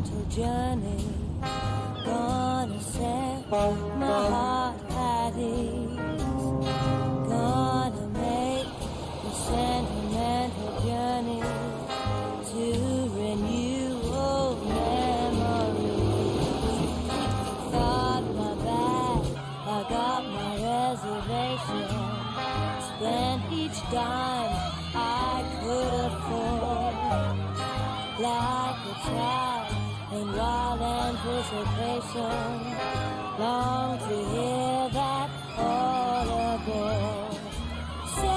sentimental journey. Gonna set my heart at ease. Gonna make a sentimental journey to renew old memories. Got my bag, I got my reservation. Spent each dime I could afford. Like a child in wild anticipation, long to hear that all aboard. 7,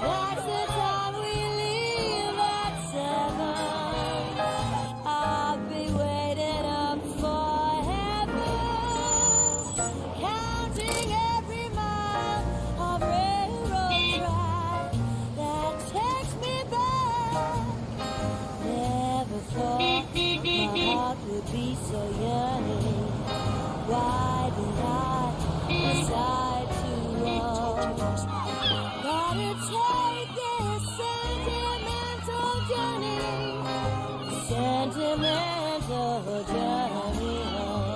that's the time we leave at 7. I'll be waiting up for heaven, counting every mile of railroad track that takes me back. Never thought my heart would be so yearning. Why did I decide to run? Gotta take this sentimental journey home.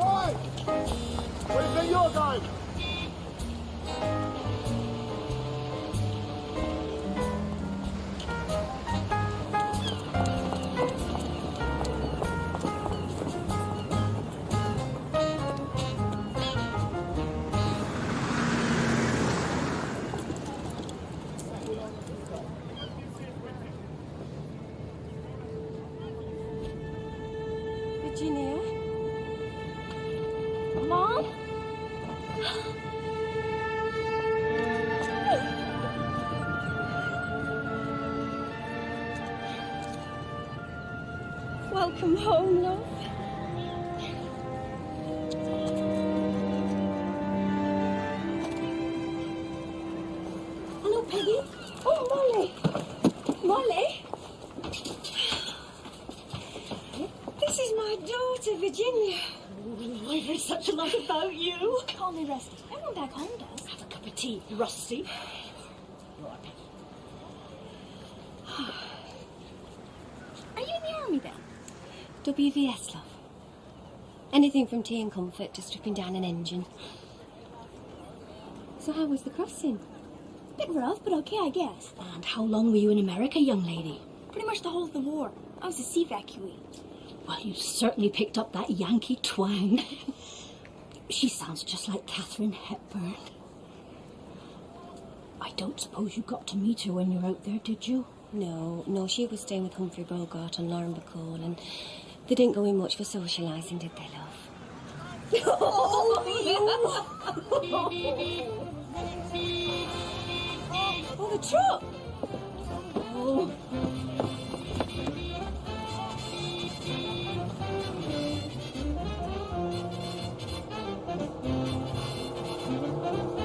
Oi! Where do you think you're going? Virginia? Mom? Welcome home, love. Hello, Peggy. Oh, Molly. Molly? This is my daughter, Virginia. I've heard such a lot about you. Call me Rusty. Everyone back home does. Have a cup of tea, Rusty. Are you in the army then? WVS, love. Anything from tea and comfort to stripping down an engine. So how was the crossing? Bit rough, but okay, I guess. And how long were you in America, young lady? Pretty much the whole of the war. I was a sea evacuee. Well, you certainly picked up that Yankee twang. She sounds just like Katharine Hepburn. I don't suppose you got to meet her when you were out there, did you? No, she was staying with Humphrey Bogart and Lauren Bacall, and they didn't go in much for socialising, did they, love? Oh, the truck! Oh.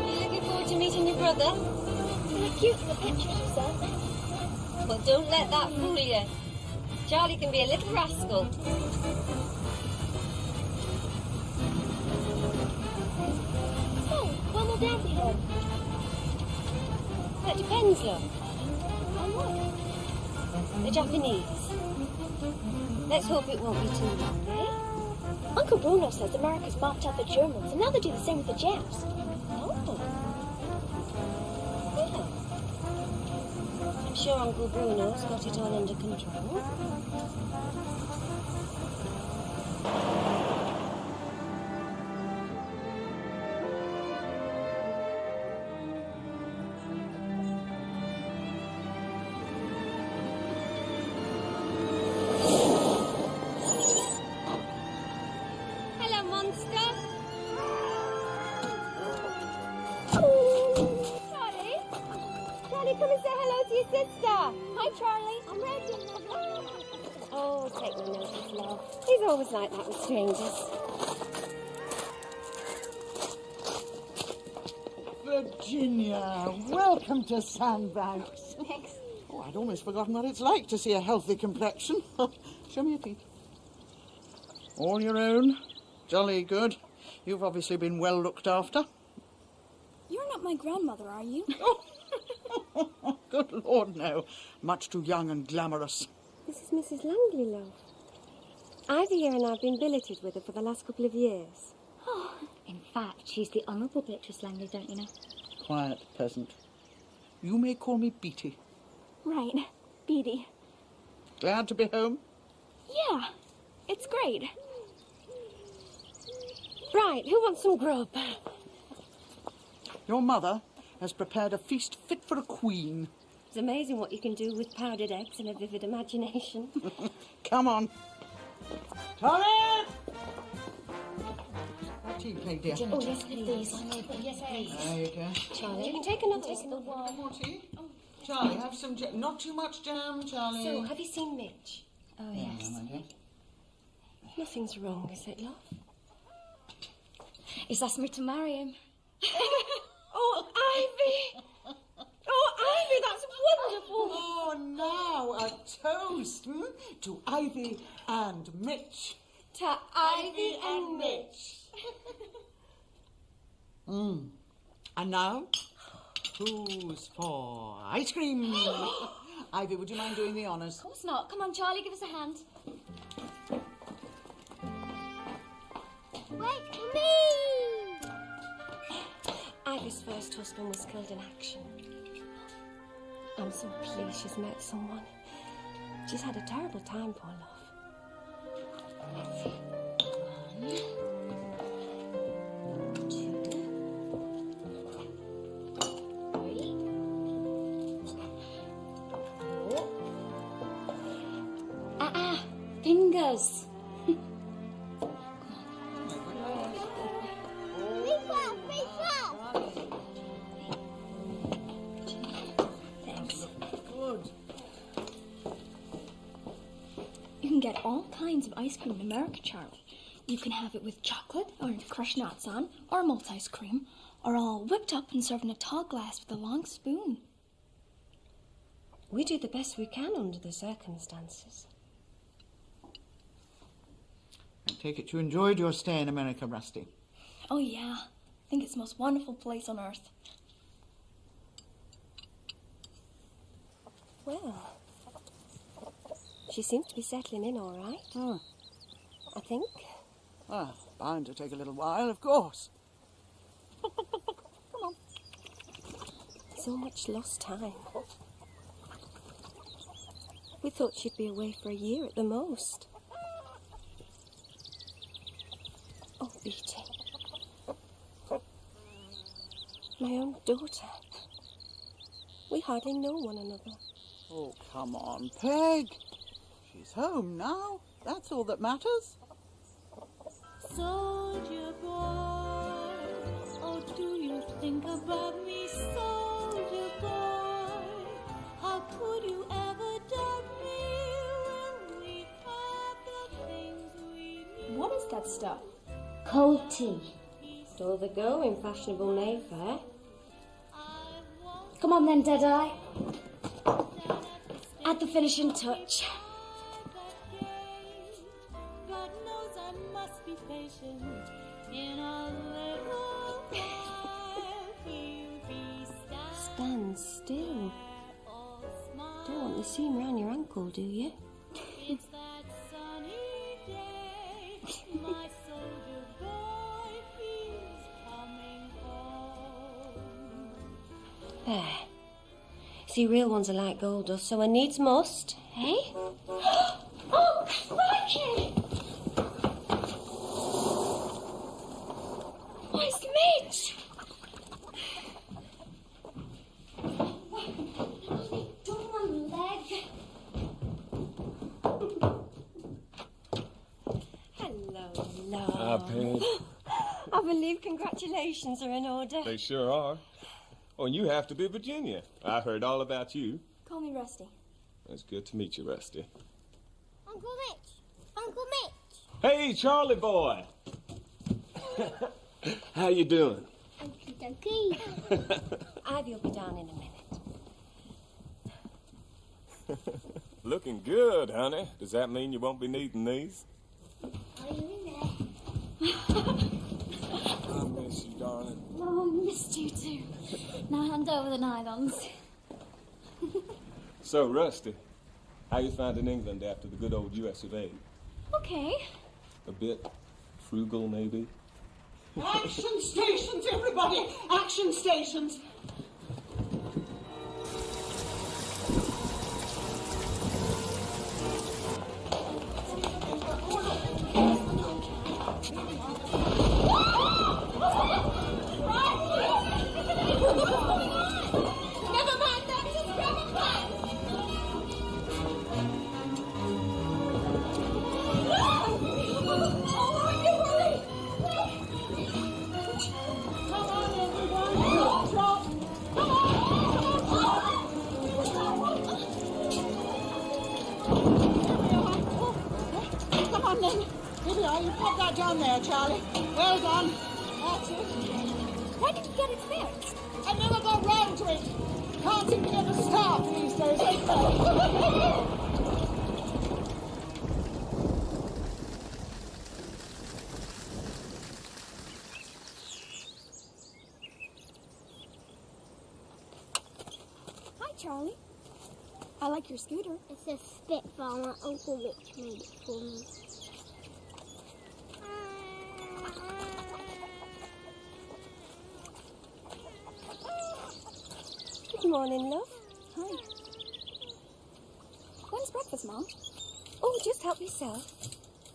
You looking forward to meeting your brother? You look cute in the pictures you sent. Well, don't let that fool you. Charlie can be a little rascal. So, when will Dad be home? That depends, love. On what? The Japanese. Let's hope it won't be too long, eh? Uncle Bruno says America's mopped out the Germans, and now they do the same with the Japs. Oh. Yeah. I'm sure Uncle Bruno's got it all under control. Hello, monster. Charlie? Charlie, come and say hello to your sister. Hi, Charlie. I'm ready. Oh, take no notice, love. He's always like that with strangers. Virginia, welcome to Sandbanks. Thanks. Oh, I'd almost forgotten what it's like to see a healthy complexion. Show me your teeth. All your own. Jolly good. You've obviously been well looked after. You're not my grandmother, are you? Oh, good Lord, no. Much too young and glamorous. This is Mrs. Langley, love. Ivy here and I've been billeted with her for the last couple of years. Oh, in fact, she's the Honourable Beatrice Langley, don't you know? Quiet peasant. You may call me Beatty. Right. Beatty. Glad to be home? Yeah. It's great. Right, who wants some grub? Your mother has prepared a feast fit for a queen. It's amazing what you can do with powdered eggs and a vivid imagination. Come on. Tommy! That tea plate, dear. Oh, yes, please. Yes, please. There you go. Charlie, you can take another. More tea? Charlie, have some jam. Not too much jam, Charlie. So, have you seen Mitch? Oh, yes. my dear. Nothing's wrong, is it, love? He's asked me to marry him. Oh, Ivy! Oh, Ivy, that's wonderful! Oh, now a toast to Ivy and Mitch. To Ivy and Mitch. And now, who's for ice cream? Ivy, would you mind doing the honours? Of course not. Come on, Charlie, give us a hand. Wait for me! Ivy's first husband was killed in action. I'm so pleased she's met someone. She's had a terrible time, poor love. Let's see. 1, 2, 3, 4. Fingers. Good. You can get all kinds of ice cream in America, Charlie. You can have it with chocolate, or crushed nuts on, or malt ice cream, or all whipped up and served in a tall glass with a long spoon. We do the best we can under the circumstances. I take it you enjoyed your stay in America, Rusty. Oh, yeah. I think it's the most wonderful place on earth. Well, she seems to be settling in all right. I think. Ah, bound to take a little while, of course. Come on. So much lost time. We thought she'd be away for a year at the most. Oh, Beatty. My own daughter. We hardly know one another. Oh, come on, Peg. She's home now. That's all that matters. Soldier boy, oh, do you think about me, soldier boy? How could you ever doubt me when we had the things we need? What is that stuff? Cold tea. Still the go in fashionable Mayfair. Come on then, Deadeye. Add the finishing touch. God knows I must be patient. In a little while, he'll be Stand still. all Don't smile. want the seam round your ankle, do you? It's that sunny day. My soldier boy, he's coming home. There. See, real ones are like gold dust, so I needs must, eh? Oh, crikey! Oh, it's Mitch! Don't my leg. Hello, love. Hi, Peg. I believe congratulations are in order. They sure are. Oh, and you have to be Virginia. I heard all about you. Call me Rusty. It's good to meet you, Rusty. Uncle Mitch! Uncle Mitch! Hey, Charlie boy. How you doing? Thank you. okay. Ivy'll be down in a minute. Looking good, honey. Does that mean you won't be needing these? Are you in there? I miss you, darling. Oh, missed you too. Now hand over the nylons. So, Rusty, how you finding England after the good old US of A? Okay. A bit frugal, maybe? Action stations, everybody! Action stations! Never mind that, just grab a bite. Come on then. Here we are. You pop that down there, Charlie. Well done. That's it. Why did you get it fixed? I never got round to it. Can't seem to get the staff these days, ain't they? Hi, Charlie. I like your scooter. It's a Spitfire. My Uncle Rich made it for me. Good morning, love. Hi. When's breakfast, Mom? Oh, just help yourself.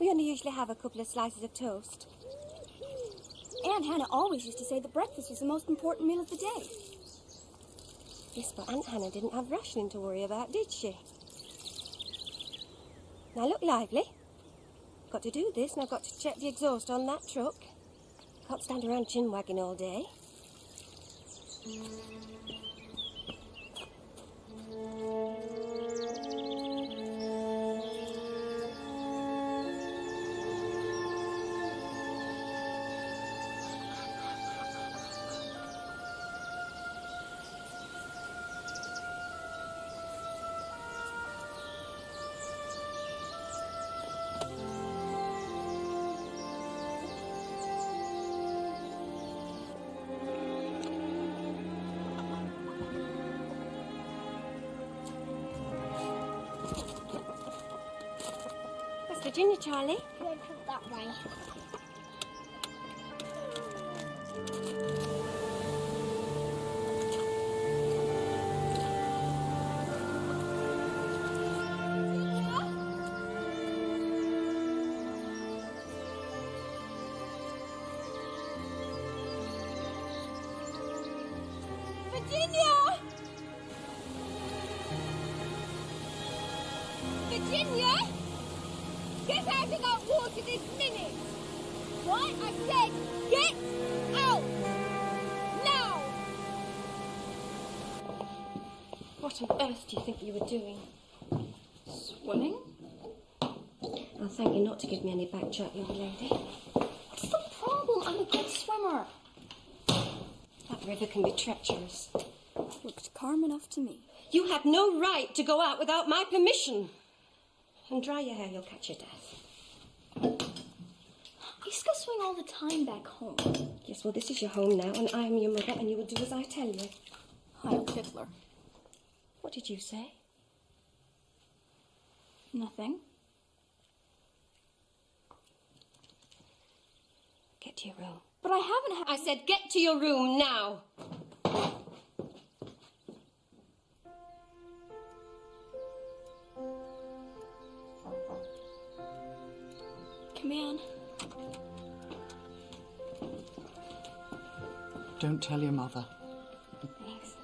We only usually have a couple of slices of toast. Aunt Hannah always used to say that breakfast was the most important meal of the day. Yes, but Aunt Hannah didn't have rationing to worry about, did she? Now look lively. Got to do this, and I've got to check the exhaust on that truck. Can't stand around chin-wagging all day. West Virginia, Charlie. We'll put that way. Virginia! Virginia! Get out of that water this minute! What? I said, get out! Now! What on earth do you think you were doing? Swimming? I'll thank you not to give me any back chat, young lady. What's the problem? I'm a good swimmer. That river can be treacherous. Looked calm enough to me. You had no right to go out without my permission. And dry your hair, you'll catch your death. I used to go swing all the time back home. Yes, well, this is your home now, and I am your mother, and you will do as I tell you. Heil Hitler. What did you say? Nothing. Get to your room. But I haven't had... I said get to your room now. Come in. Don't tell your mother. Thanks.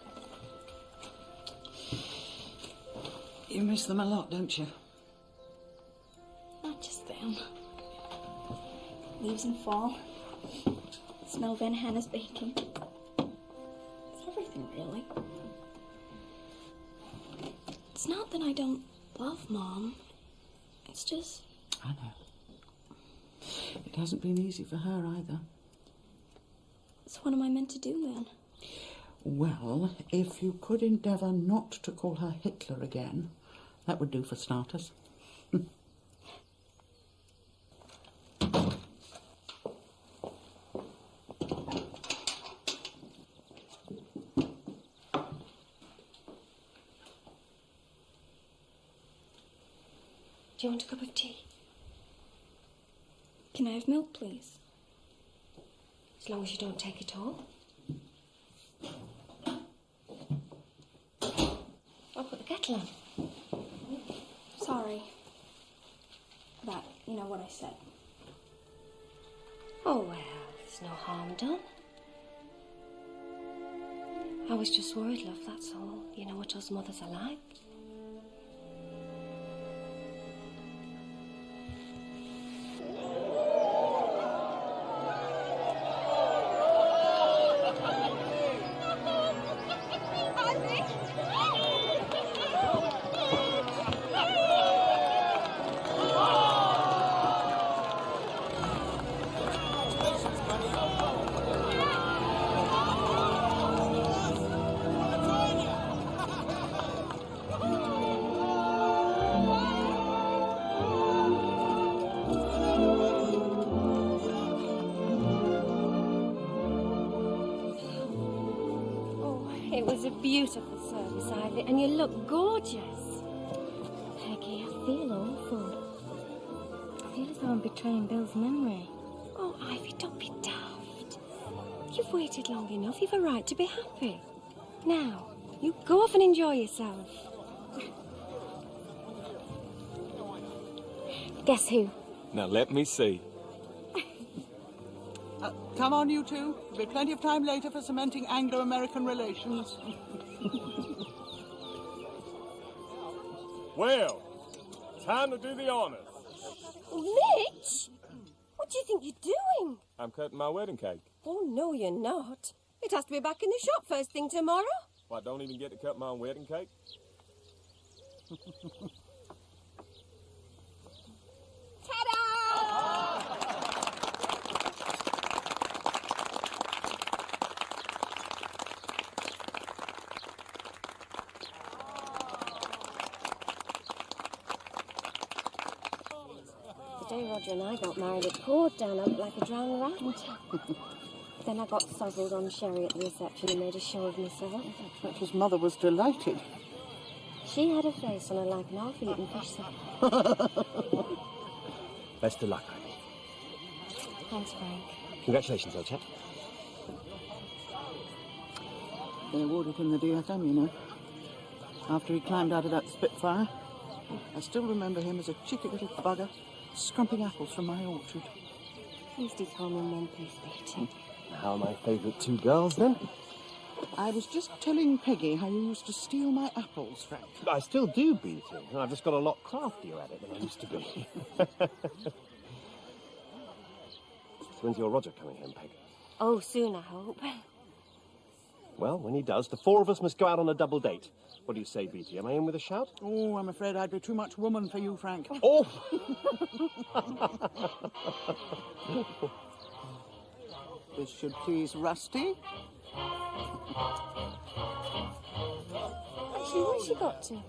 You miss them a lot, don't you? Not just them. Leaves in fall. Smell Van Hannah's bacon. It's everything, really. It's not that I don't love Mom. It's just... I know. It hasn't been easy for her either. It's So what am I meant to do then? Well, if you could endeavour not to call her Hitler again, that would do for starters. Do you want a cup of tea? Can I have milk, please? As long as you don't take it all. I'll put the kettle on. Sorry. But you know what I said. Oh, well, there's no harm done. I was just worried, love, that's all. You know what us mothers are like. It was a beautiful service, Ivy, and you look gorgeous. Peggy, I feel awful. I feel as though I'm betraying Bill's memory. Oh, Ivy, don't be daft. You've waited long enough. You've a right to be happy. Now, you go off and enjoy yourself. Guess who? Now let me see. Come on, you two. There'll be plenty of time later for cementing Anglo-American relations. Well, time to do the honors. Mitch! What do you think you're doing? I'm cutting my wedding cake. Oh, no, you're not. It has to be back in the shop first thing tomorrow. Well, I don't even get to cut my own wedding cake. The day Roger and I got married, it poured down like a drowned rat. Then I got sozzled on sherry at the reception and made a show of myself. But his mother was delighted. She had a face on her like an half-eaten fish sauce. Best of luck, Ivy. Thanks, Frank. Congratulations, old chap. They awarded him the DFM, you know. After he climbed out of that Spitfire. I still remember him as a cheeky little bugger, scrumping apples from my orchard. At least he's home in one piece, Beatty. How are my favourite two girls, then? I was just telling Peggy how you used to steal my apples, Frank. I still do, Beatty, and I've just got a lot craftier at it than I used to be. When's your Roger coming home, Peg? Oh, soon, I hope. Well, when he does, the four of us must go out on a double date. What do you say, Beatty? Am I in with a shout? Oh, I'm afraid I'd be too much woman for you, Frank. Oh! This should please Rusty. Actually, where's she got to?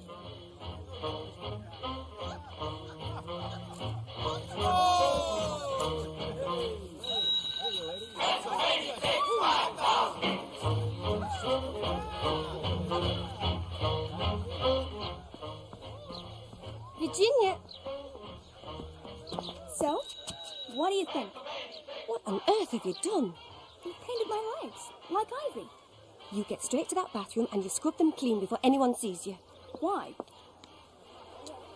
Virginia! So, what do you think? What on earth have you done? You painted my legs, like Ivy. You get straight to that bathroom and you scrub them clean before anyone sees you. Why?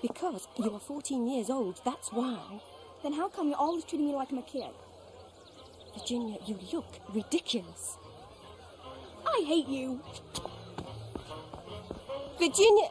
Because you're 14 years old, that's why. Then how come you're always treating me like I'm a kid? Virginia, you look ridiculous. I hate you. Virginia!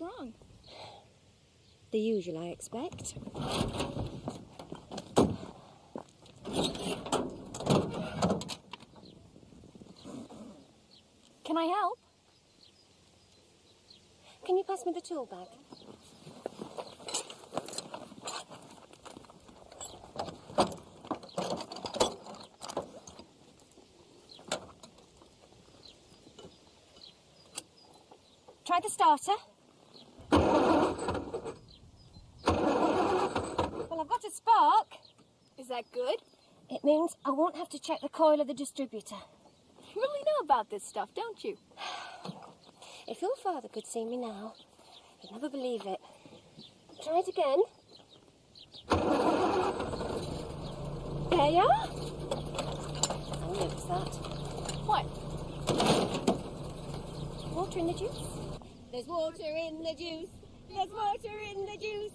wrong? The usual, I expect. Can I help? Can you pass me the tool bag? Try the starter. Well, I've got a spark. Is that good? It means I won't have to check the coil of the distributor. You really know about this stuff, don't you? If your father could see me now, he'd never believe it. Try it again. There you are. I knew it was that. What? Water in the juice. There's water in the juice. There's water in the juice.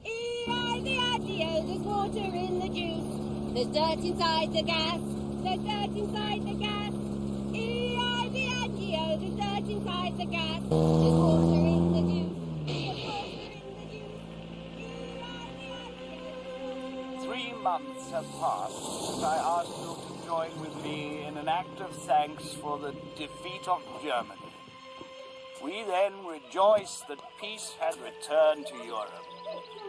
E-I-D-I-D-O. There's water in the juice. There's dirt inside the gas. There's dirt inside the gas. E-I-D-I-D-O. There's dirt inside the gas. There's water in the juice. There's water in the juice. E-I-D-I-D-O. 3 months have passed since I asked you to join with me in an act of thanks for the defeat of Germany. We then rejoiced that peace had returned to Europe,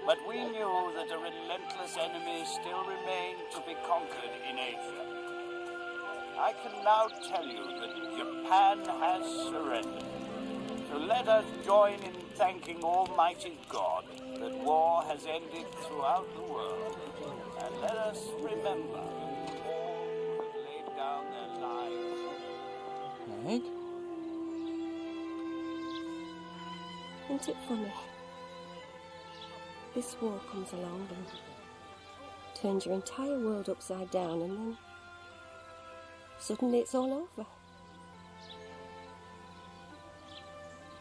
but we knew that a relentless enemy still remained to be conquered in Asia. I can now tell you that Japan has surrendered. So let us join in thanking Almighty God that war has ended throughout the world, and let us remember all who have laid down their lives. Meg? Isn't it funny? This war comes along and turns your entire world upside down, and then suddenly it's all over.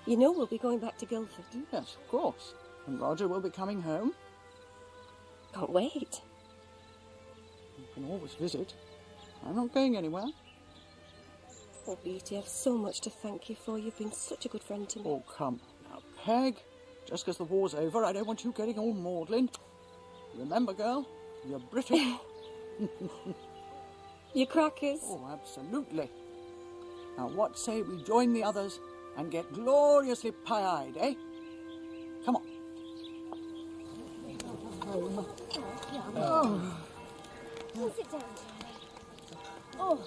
You know we'll be going back to Guildford. Yes, of course. And Roger will be coming home. Can't wait. You can always visit. I'm not going anywhere. Oh, Beauty, I've so much to thank you for. You've been such a good friend to me. Oh, come now, Peg. Just because the war's over, I don't want you getting all maudlin. Remember, girl, you're British. You crackers. Oh, absolutely. Now, what say we join the others and get gloriously pie-eyed, eh? Come on. Oh. Sit down, Charlie. Oh.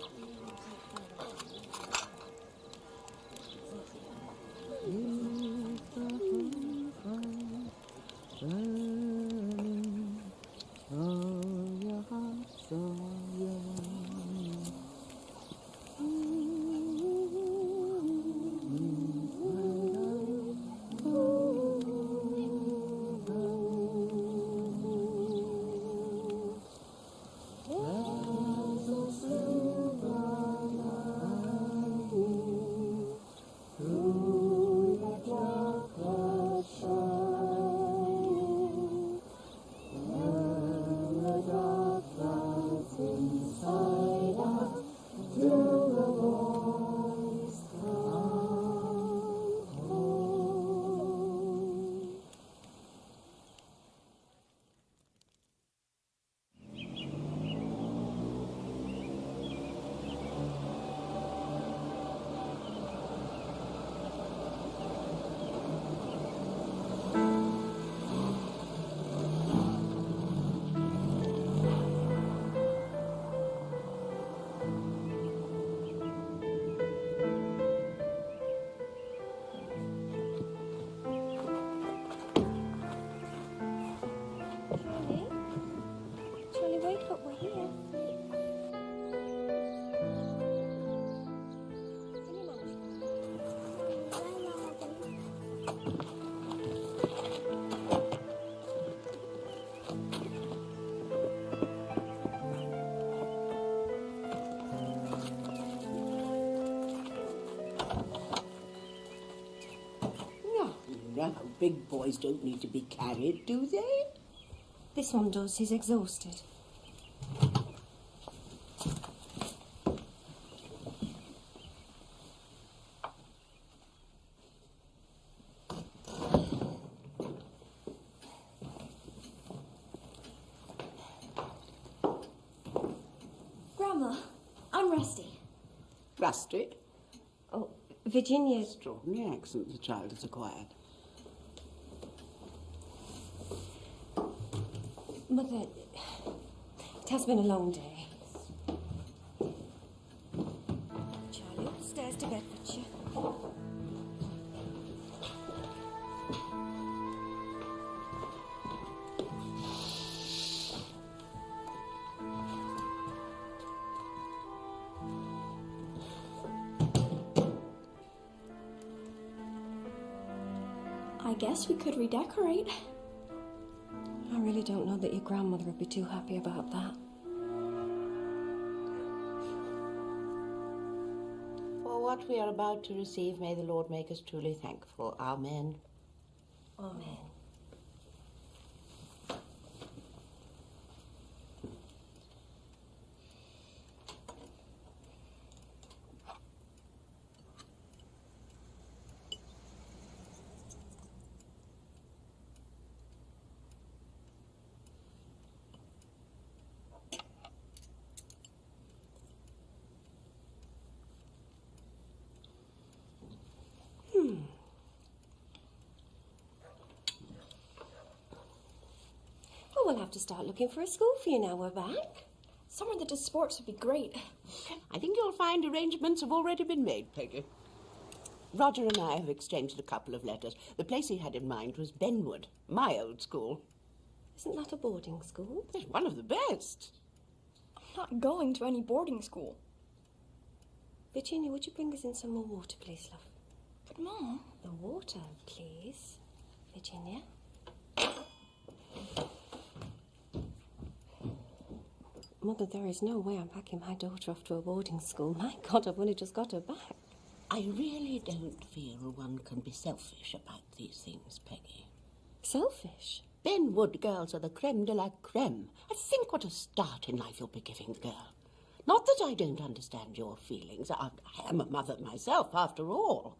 Charlie, wake up, we're here. Can you No, big boys don't need to be carried, do they? This one does. He's exhausted. Mama, I'm Rusty. Rusty? Oh, Virginia. Extraordinary accent the child has acquired. Mother, it has been a long day. Charlie, upstairs to bed with you. I guess we could redecorate. I really don't know that your grandmother would be too happy about that. For what we are about to receive, may the Lord make us truly thankful. Amen. Amen. Well, we'll have to start looking for a school for you now we're back. Somewhere that does sports would be great. I think you'll find arrangements have already been made, Peggy. Roger and I have exchanged a couple of letters. The place he had in mind was Benwood, my old school. Isn't that a boarding school? It's one of the best. I'm not going to any boarding school. Virginia, would you bring us in some more water, please, love? But, Mom... The water, please. Virginia. Mother, there is no way I'm packing my daughter off to a boarding school. My God, I've only just got her back. I really don't feel one can be selfish about these things, Peggy. Selfish? Benwood girls are the creme de la creme. I think what a start in life you'll be giving the girl. Not that I don't understand your feelings. I am a mother myself, after all.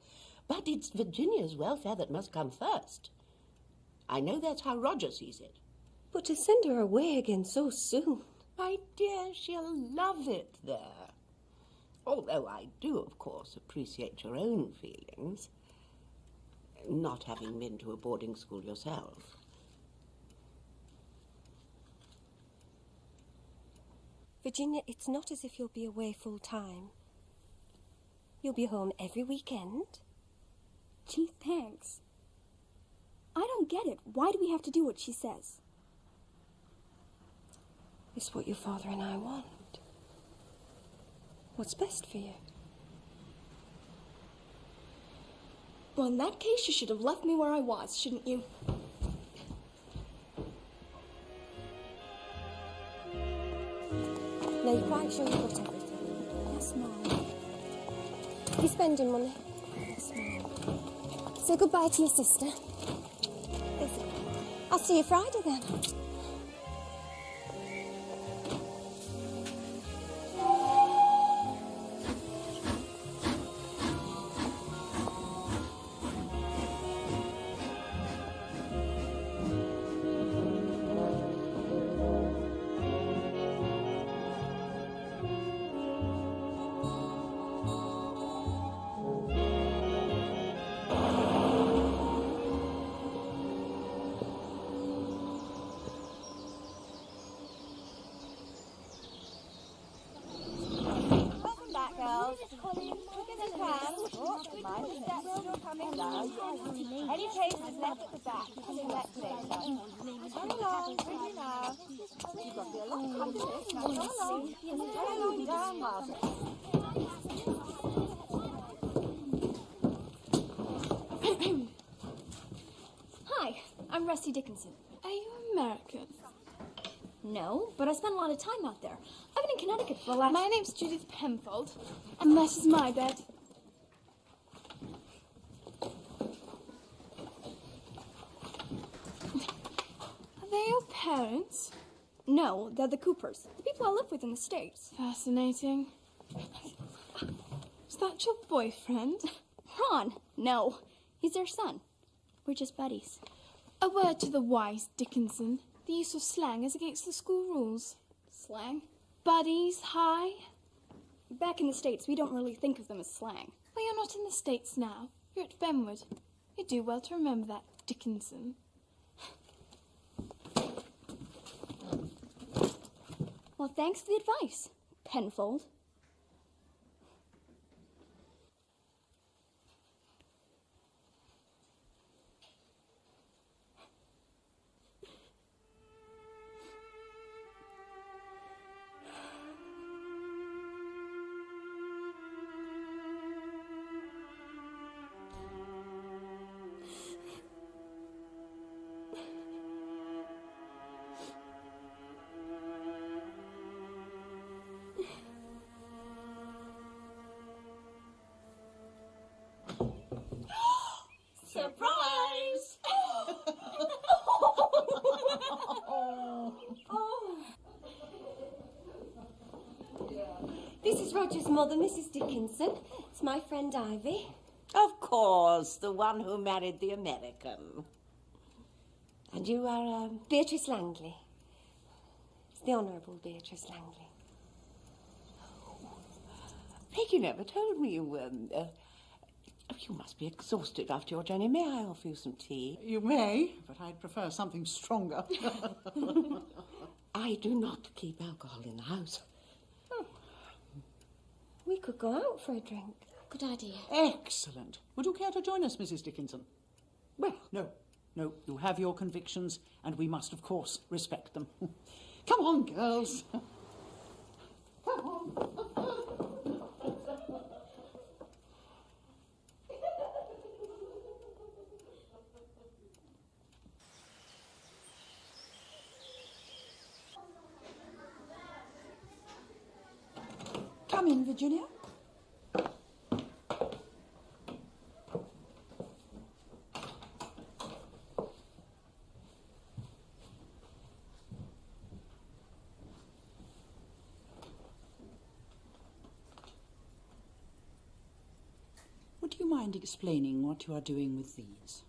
But it's Virginia's welfare that must come first. I know that's how Roger sees it. But to send her away again so soon... My dear, she'll love it there. Although I do, of course, appreciate your own feelings. Not having been to a boarding school yourself. Virginia, it's not as if you'll be away full time. You'll be home every weekend. Gee, thanks. I don't get it. Why do we have to do what she says? It's what your father and I want. What's best for you? Well, in that case, you should have left me where I was, shouldn't you? Now, you're quite sure you've got everything? Yes, Mom. You're spending money? Yes, Mom. Say goodbye to your sister. I'll see you Friday then. Any cases left at the back, you can collect later. Hurry along, quickly now. You've got to be a lot of this. Now, come along. Hurry along down, Martha. Hi, I'm Rusty Dickinson. Are you American? No, but I spent a lot of time out there. I've been in Connecticut for the last... My name's Judith Penfold, and that is my bed. Are they your parents? No, they're the Coopers, the people I live with in the States. Fascinating. Is that your boyfriend? Ron, no. He's their son. We're just buddies. A word to the wise, Dickinson. The use of slang is against the school rules. Slang? Buddies, hi. Back in the States, we don't really think of them as slang. Well, you're not in the States now. You're at Benwood. You do well to remember that, Dickinson. Well, thanks for the advice, Penfold. Surprise! This is Roger's mother, Mrs. Dickinson. It's my friend Ivy. Of course, the one who married the American. And you are, Beatrice Langley. It's the Honourable Beatrice Langley. Peggy never told me you, you must be exhausted after your journey. May I offer you some tea? You may, but I'd prefer something stronger. I do not keep alcohol in the house. We could go out for a drink. Good idea. Excellent. Would you care to join us, Mrs. Dickinson? Well, no. You have your convictions, and we must, of course, respect them. Come on, girls. Come on. Come in, Virginia. Would you mind explaining what you are doing with these?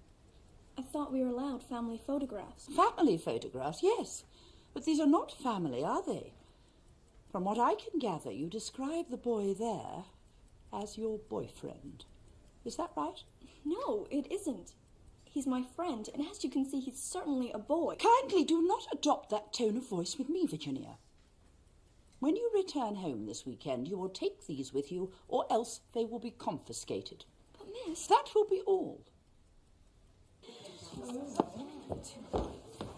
I thought we were allowed family photographs. Family photographs, yes. But these are not family, are they? From what I can gather, you describe the boy there as your boyfriend. Is that right? No, it isn't. He's my friend, and as you can see, he's certainly a boy. Kindly do not adopt that tone of voice with me, Virginia. When you return home this weekend, you will take these with you, or else they will be confiscated. But, miss... That will be all.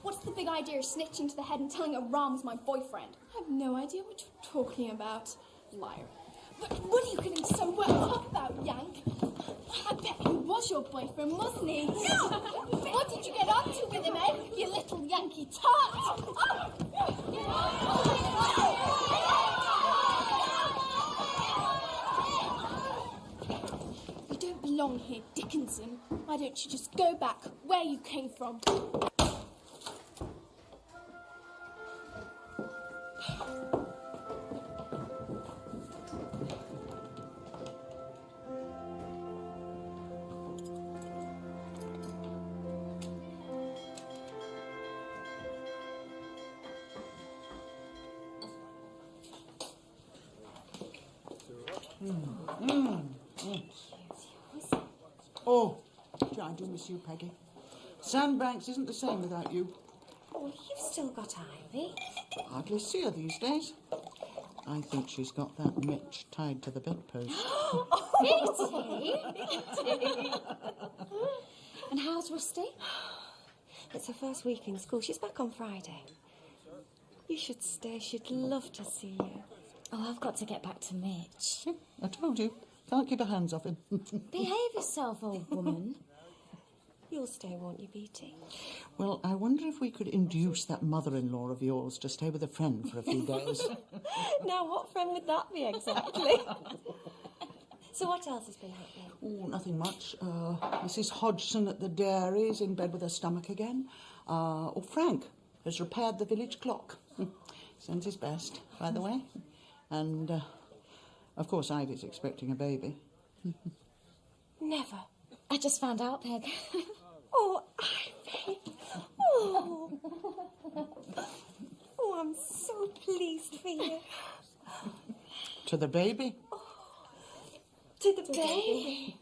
What's the big idea of snitching to the head and telling Ram's my boyfriend? I have no idea what you're talking about. Liar. But what are you getting so worked up about, Yank? I bet he was your boyfriend, wasn't he? No! What did you get up to with him, eh? You little Yankee tart! You don't belong here, Dickinson. Why don't you just go back where you came from? Oh, I do miss you, Peggy. Sandbanks isn't the same without you. Oh, you've still got Ivy. Hardly see her these days. I think she's got that Mitch tied to the bedpost. Kitty! And how's Rusty? It's her first week in school. She's back on Friday. You should stay. She'd love to see you. Oh, I've got to get back to Mitch. I told you. Can't keep her hands off him. Behave yourself, old woman. You'll stay, won't you, Beatty? Well, I wonder if we could induce that mother-in-law of yours to stay with a friend for a few days. Now, what friend would that be exactly? So what else has been happening? Oh, nothing much. Mrs. Hodgson at the dairy is in bed with her stomach again. Frank has repaired the village clock. Sends his best, by the way. And, of course, Ivy's expecting a baby. Never. I just found out, Peg. Oh, Ivy. Oh. Oh, I'm so pleased for you. To the baby. To the baby.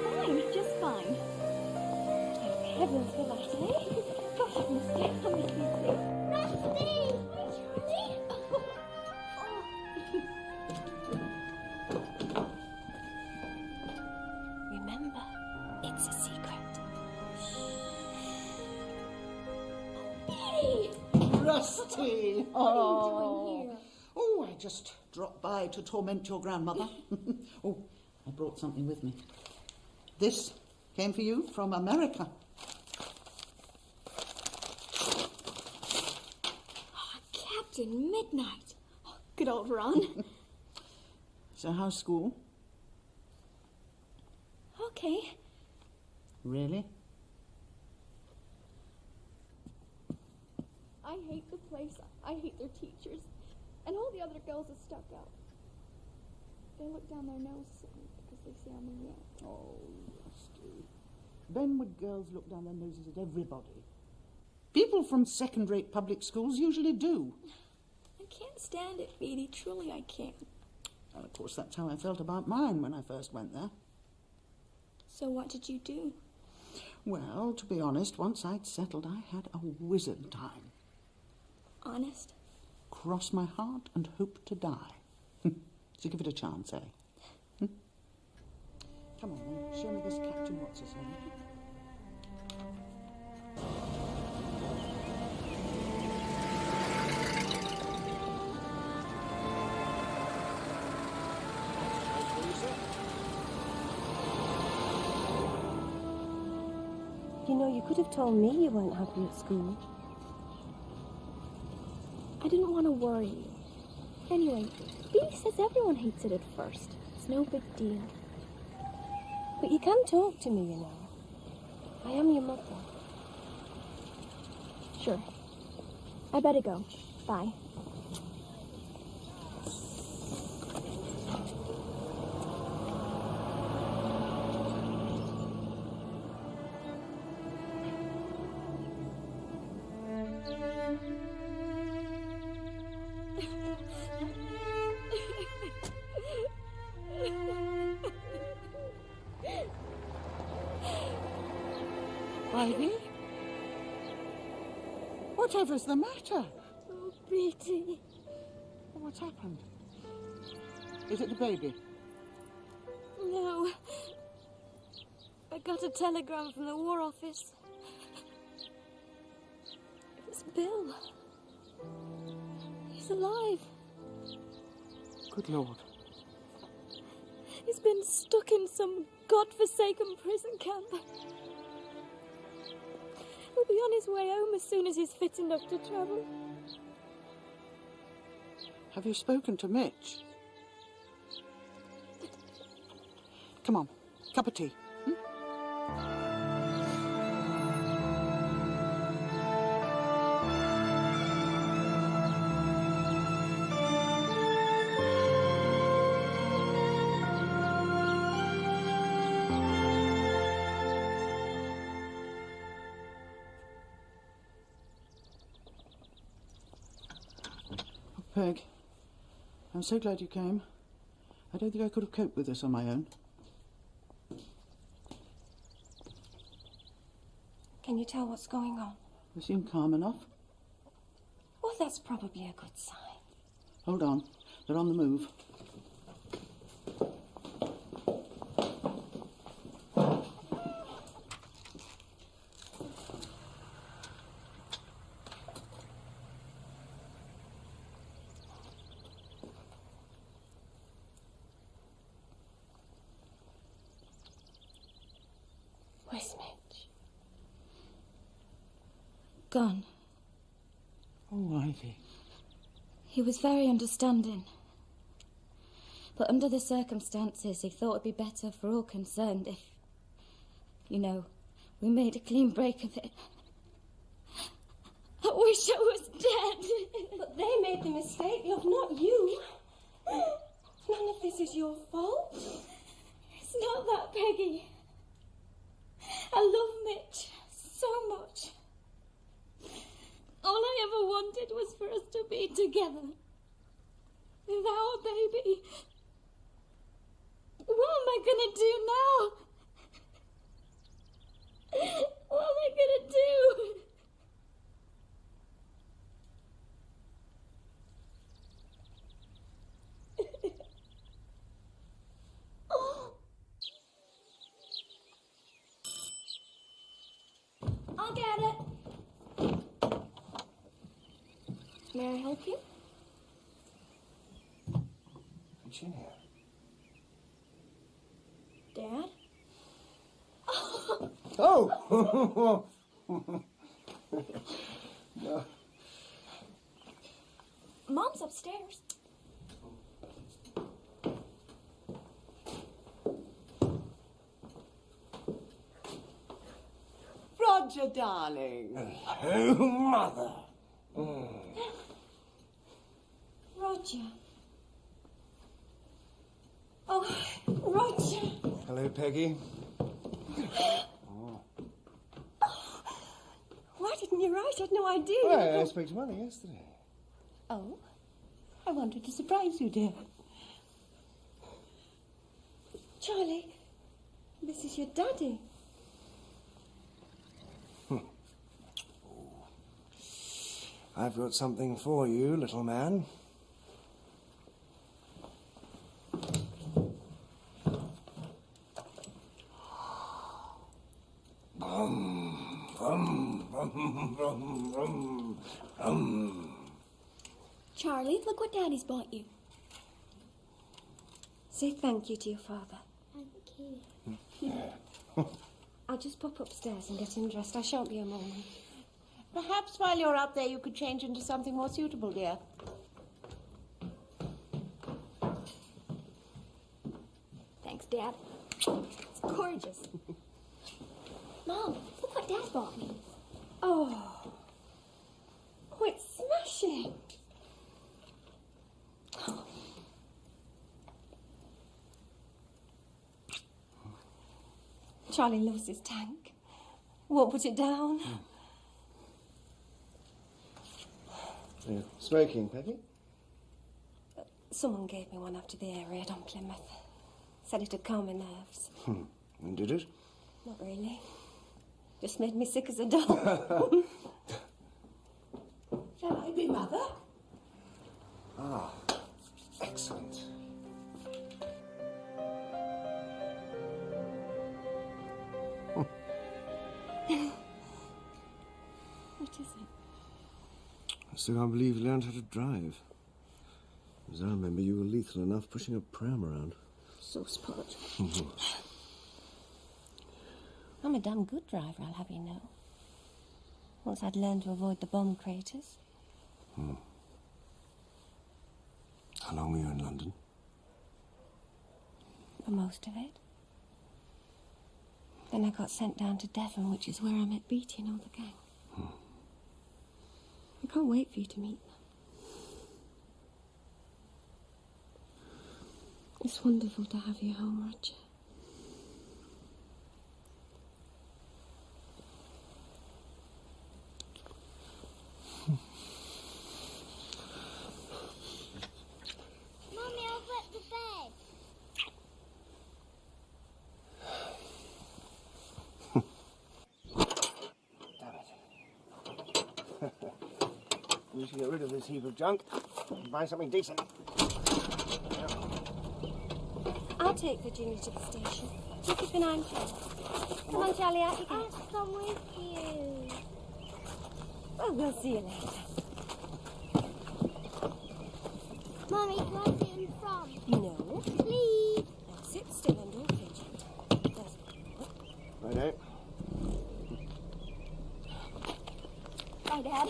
Fine, just fine. Thank heavens for that, eh? Gosh, I missed you. I missed you too. Remember, it's a secret. Rusty! Oh, I just dropped by to torment your grandmother. Oh, I brought something with me. This came for you from America. Captain Midnight. Oh, good old Ron. So how's school? Okay. Really? I hate the place. I hate their teachers. And all the other girls are stuck up. They look down their noses at me because they say I'm a yank. Oh, Rusty. When would girls look down their noses at everybody? People from second-rate public schools usually do. I can't stand it, Edie. Truly, I can't. And of course, that's how I felt about mine when I first went there. So what did you do? Well, to be honest, once I'd settled, I had a wizard time. Honest? Cross my heart and hope to die. So give it a chance, eh? Come on, then. Show me this Captain What's-His-Name. You know, you could have told me you weren't happy at school. I didn't want to worry you. Anyway, Dee says everyone hates it at first. It's no big deal. But you can talk to me, you know. I am your mother. Sure. I better go. Bye. Ivy? Whatever's the matter? Oh, Beatty. What's happened? Is it the baby? No. I got a telegram from the War Office. It was Bill. He's alive. Good Lord. He's been stuck in some godforsaken prison camp. He'll be on his way home as soon as he's fit enough to travel. Have you spoken to Mitch? Come on, cup of tea. Peg, I'm so glad you came. I don't think I could have coped with this on my own. Can you tell what's going on? You seem calm enough. Well, that's probably a good sign. Hold on, they're on the move. Where's Mitch? Gone. Oh, Ivy. He was very understanding. But under the circumstances, he thought it'd be better for all concerned if, you know, we made a clean break of it. I wish I was dead. But they made the mistake, love, not you. None of this is your fault. It's not that, Peggy. I love Mitch so much. All I ever wanted was for us to be together. With our baby. What am I gonna do now? What am I gonna do? I'll get it. May I help you? Virginia. Dad? Oh! No. Mom's upstairs. Roger, darling. Oh, Mother. Roger. Oh, Roger. Hello, Peggy. Why didn't you write? I had no idea. Well, I spoke to Mother yesterday. Oh, I wanted to surprise you, dear. Charlie, this is your daddy. I've got something for you, little man. Charlie, look what Daddy's bought you. Say thank you to your father. Thank you. I'll just pop upstairs and get him dressed. I shan't be a moment. Perhaps while you're up there you could change into something more suitable, dear. Thanks, Dad. It's gorgeous. Mom, look what Dad bought me. Oh, it's smashing. Charlie loves his tank. Won't put it down. You're smoking, Peggy? Someone gave me one after the air raid on Plymouth. Said it'd calm my nerves. And did it? Not really. Just made me sick as a dog. Shall I be Mother? Ah, excellent. What is it? I still can't believe you learned how to drive. As I remember, you were lethal enough pushing a pram around. So spot. I'm a damn good driver, I'll have you know. Once I'd learned to avoid the bomb craters. How long were you in London? For most of it. Then I got sent down to Devon, which is where I met Beatty and all the gang. I can't wait for you to meet them. It's wonderful to have you home, Roger. Mummy, I've wet the bed. We should get rid of this heap of junk and buy something decent. I'll take Virginia to the station. You keep an eye on Charlie. Come on, Charlie, out you go. I'll come with you. Well, we'll see you later. Mummy, can I sit in front? No. Please. Now sit still and don't fidget. There's Righto. Bye, Dad.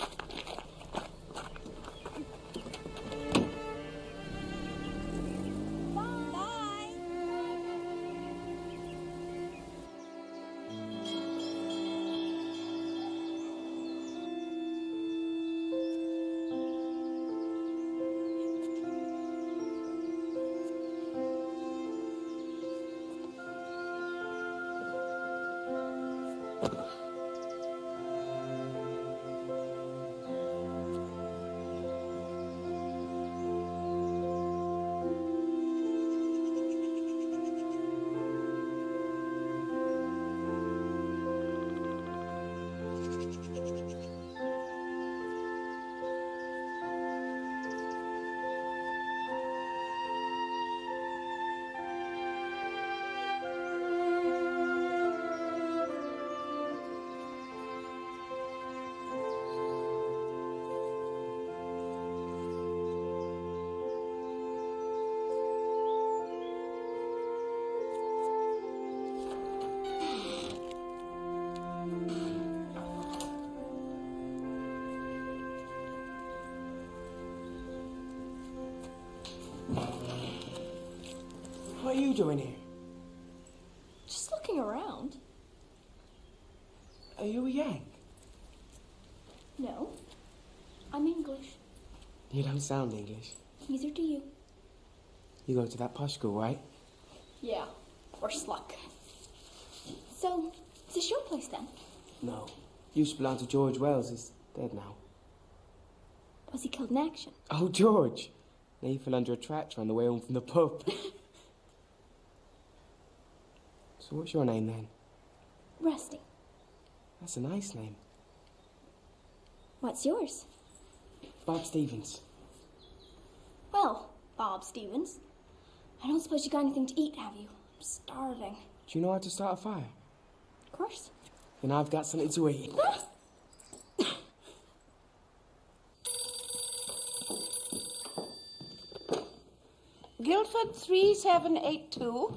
doing here? Just looking around. Are you a Yank? No. I'm English. You don't sound English. Neither do you. You go to that posh school, right? Yeah. Worse luck. So, is this your place then? No. Used to belong to George Wells. He's dead now. Was he killed in action? Oh, George. Now he fell under a tractor on the way home from the pub. So what's your name then? Rusty. That's a nice name. What's yours? Bob Stevens. Well, Bob Stevens. I don't suppose you got anything to eat, have you? I'm starving. Do you know how to start a fire? Of course. Then I've got something to eat. Guildford 3782.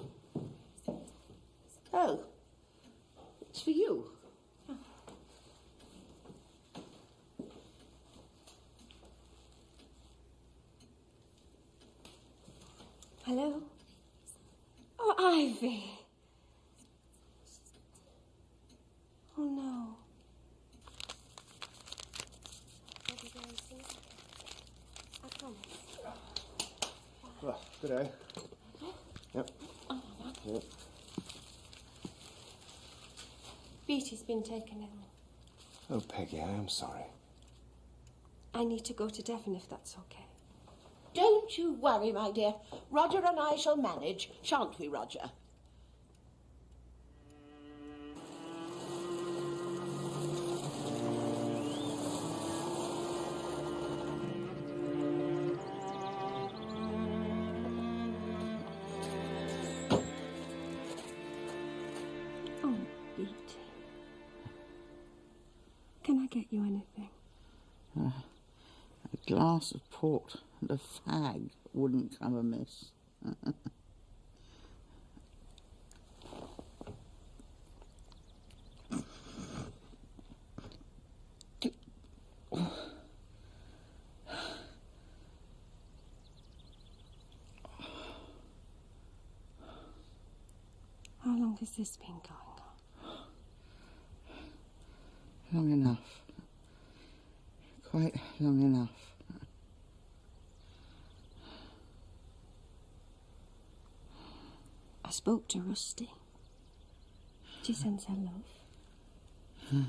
Oh, it's for you. Hello? Oh, Ivy. Oh, no. I promise. Well, good day. Yep. Yep. Beatty's been taken ill. Oh, Peggy, I am sorry. I need to go to Devon if that's okay. Don't you worry, my dear. Roger and I shall manage, shan't we, Roger? Oh, Beatty. Can I get you anything? A glass of port and a fag wouldn't come amiss. How long has this been going on? Long enough. Quite long enough. I spoke to Rusty. She sends her love.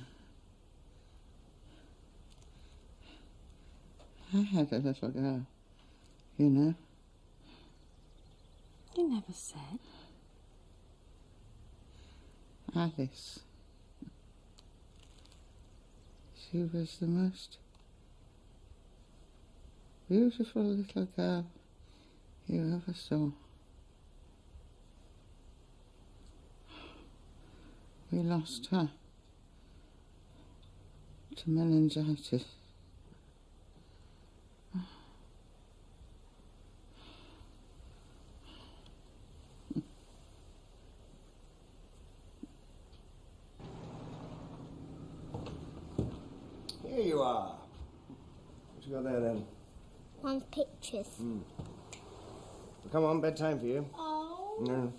I had a little girl, you know. You never said. Alice. She was the most beautiful little girl you ever saw. We lost her to meningitis. Here you are. What you got there then? One's pictures. Well, come on, bedtime for you. Oh. No.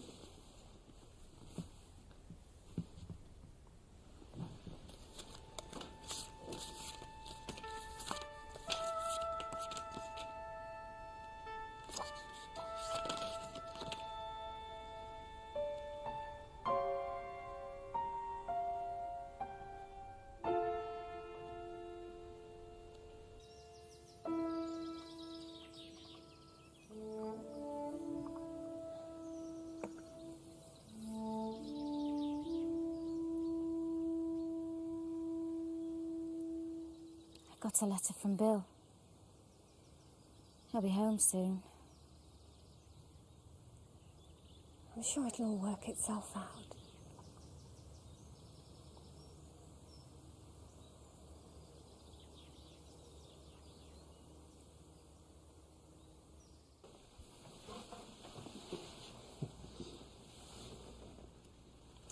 Got a letter from Bill. He'll be home soon. I'm sure it'll all work itself out.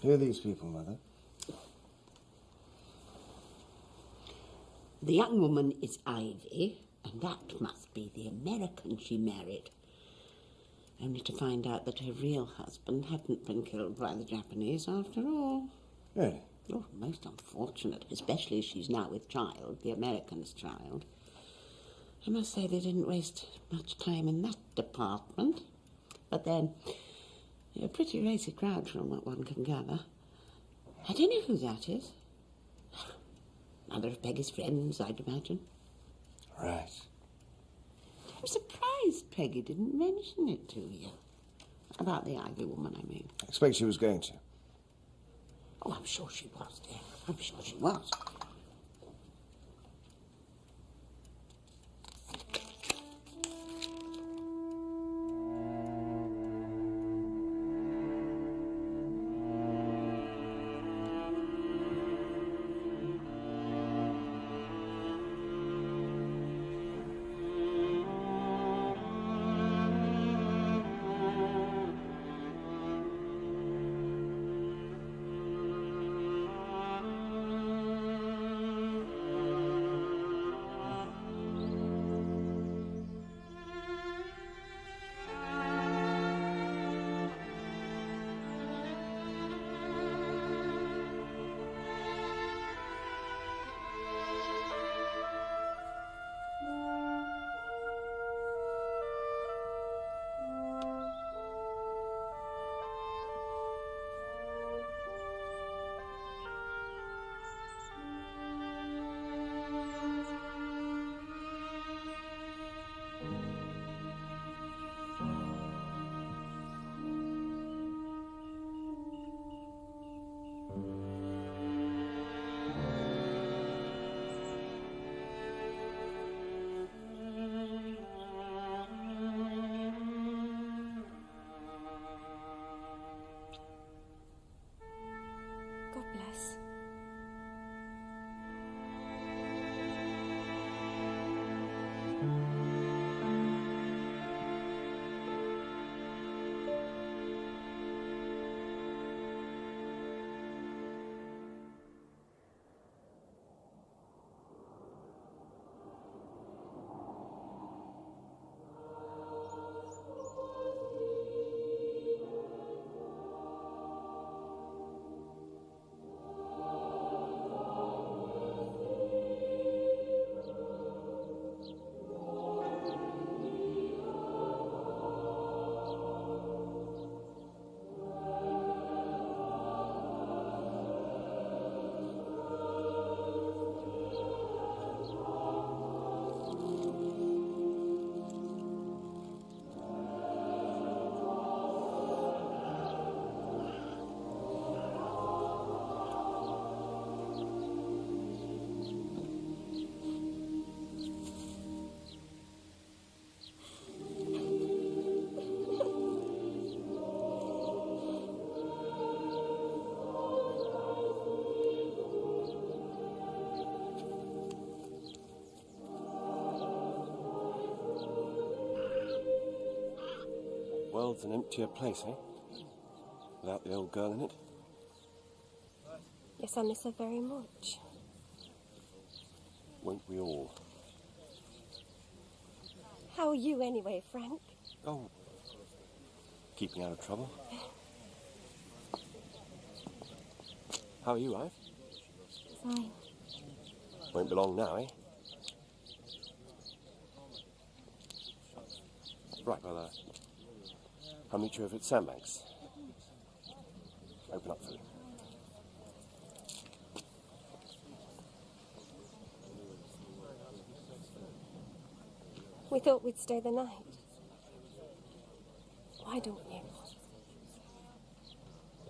Who are these people, Mother? The young woman is Ivy, and that must be the American she married. only to find out that her real husband hadn't been killed by the Japanese after all. Really? Oh, most unfortunate, especially as she's now with child, the American's child. I must say they didn't waste much time in that department. But then, they're a pretty racy crowd from what one can gather. I don't know who that is. Another of Peggy's friends, I'd imagine. Right. I'm surprised Peggy didn't mention it to you. About the Ivy woman, I mean. I expect she was going to. Oh, I'm sure she was, dear. I'm sure she was. God bless. World's an emptier place, eh? Without the old girl in it. Yes, I miss her very much. Won't we all? How are you anyway, Frank? Oh, keeping out of trouble. How are you, Ive? Fine. Won't be long now, eh? Right, well, I'll meet you over at Sandbanks. Open up for you. We thought we'd stay the night. Why don't you?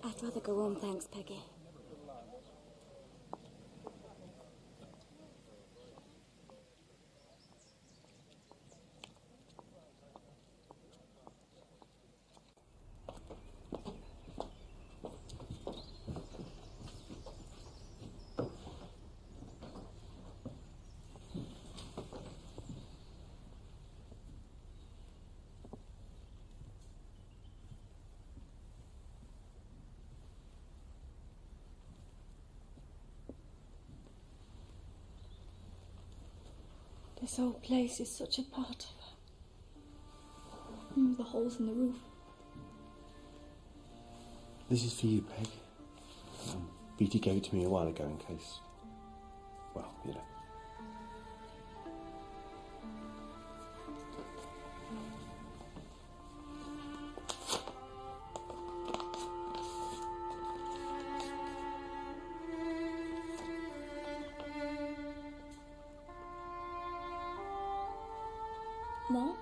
I'd rather go home, thanks, Peggy. This whole place is such a part of her. the holes in the roof. This is for you, Peg. Beatty gave it to me a while ago in case... well, you know. Mom?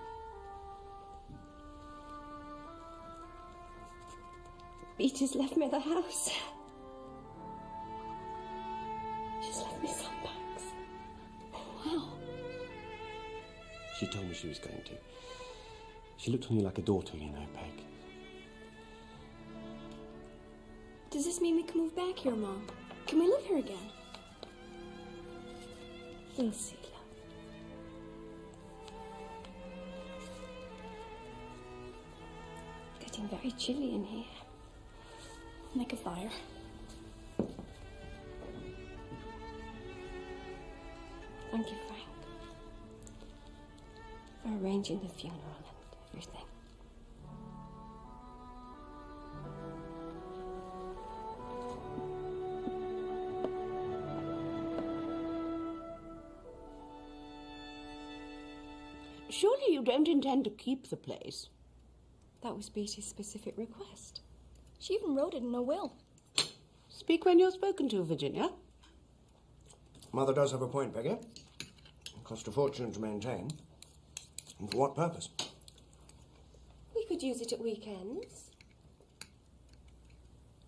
Beaty's left me the house. She's left me some bags. Wow. She told me she was going to. She looked on you like a daughter, you know, Peg. Does this mean we can move back here, Mom? Can we live here again? We'll see, love. Getting very chilly in here. Make a fire. Thank you, Frank, for arranging the funeral and everything. Surely you don't intend to keep the place? That was Beaty's specific request. She even wrote it in her will. Speak when you're spoken to, Virginia. Mother does have a point, Peggy. It cost a fortune to maintain. And for what purpose? We could use it at weekends.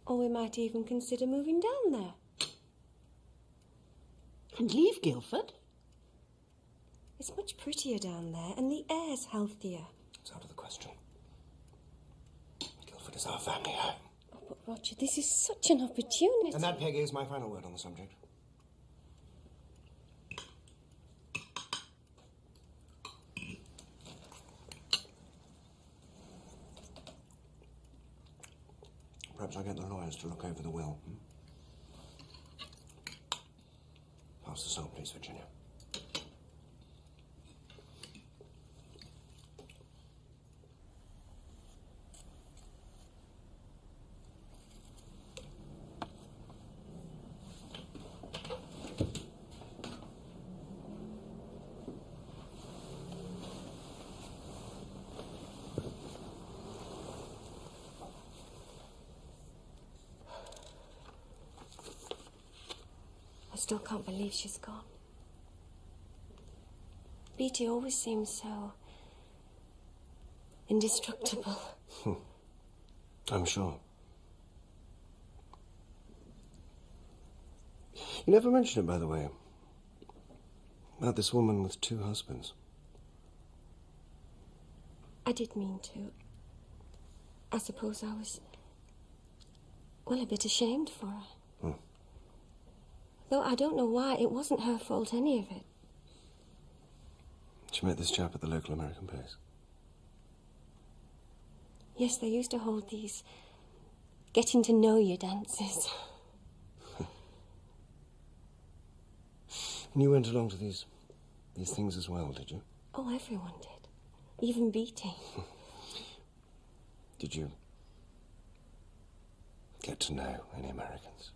Or we might even consider moving down there. And leave Guildford? It's much prettier down there, and the air's healthier. It's out of the question. Guildford is our family home. Oh, but Roger, this is such an opportunity. And that, Peggy, is my final word on the subject. Perhaps I'll get the lawyers to look over the will. Pass the salt, please, Virginia. I still can't believe she's gone. Beatty always seems so indestructible. I'm sure. You never mentioned it, by the way. About this woman with 2 husbands. I did mean to. I suppose I was, well, a bit ashamed for her. Though I don't know why. It wasn't her fault, any of it. She met this chap at the local American place. Yes, they used to hold these getting to know you dances. And you went along to these things as well, did you? Oh, everyone did. Even Beatty. Did you get to know any Americans?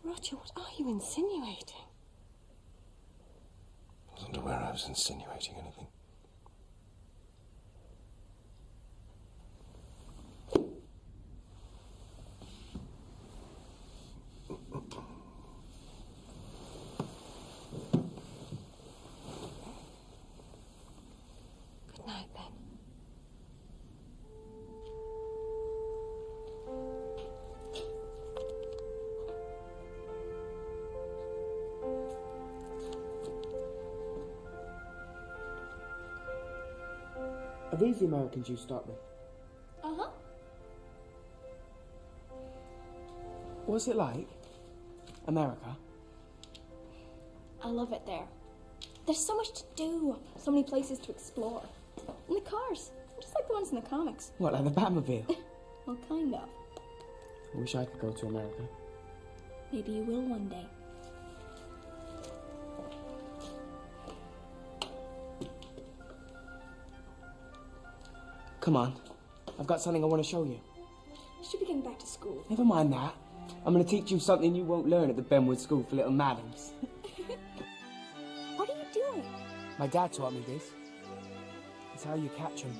Roger, what are you insinuating? I wasn't aware I was insinuating anything. Good night, then. Are these the Americans you start with? Uh-huh. What's it like? America? I love it there. There's so much to do, so many places to explore. And the cars, just like the ones in the comics. What, like the Batmobile? Well, kind of. I wish I could go to America. Maybe you will one day. Come on. I've got something I want to show you. You should be getting back to school. Never mind that. I'm going to teach you something you won't learn at the Benwood School for Little Madams. What are you doing? My dad taught me this. It's how you catch 'em.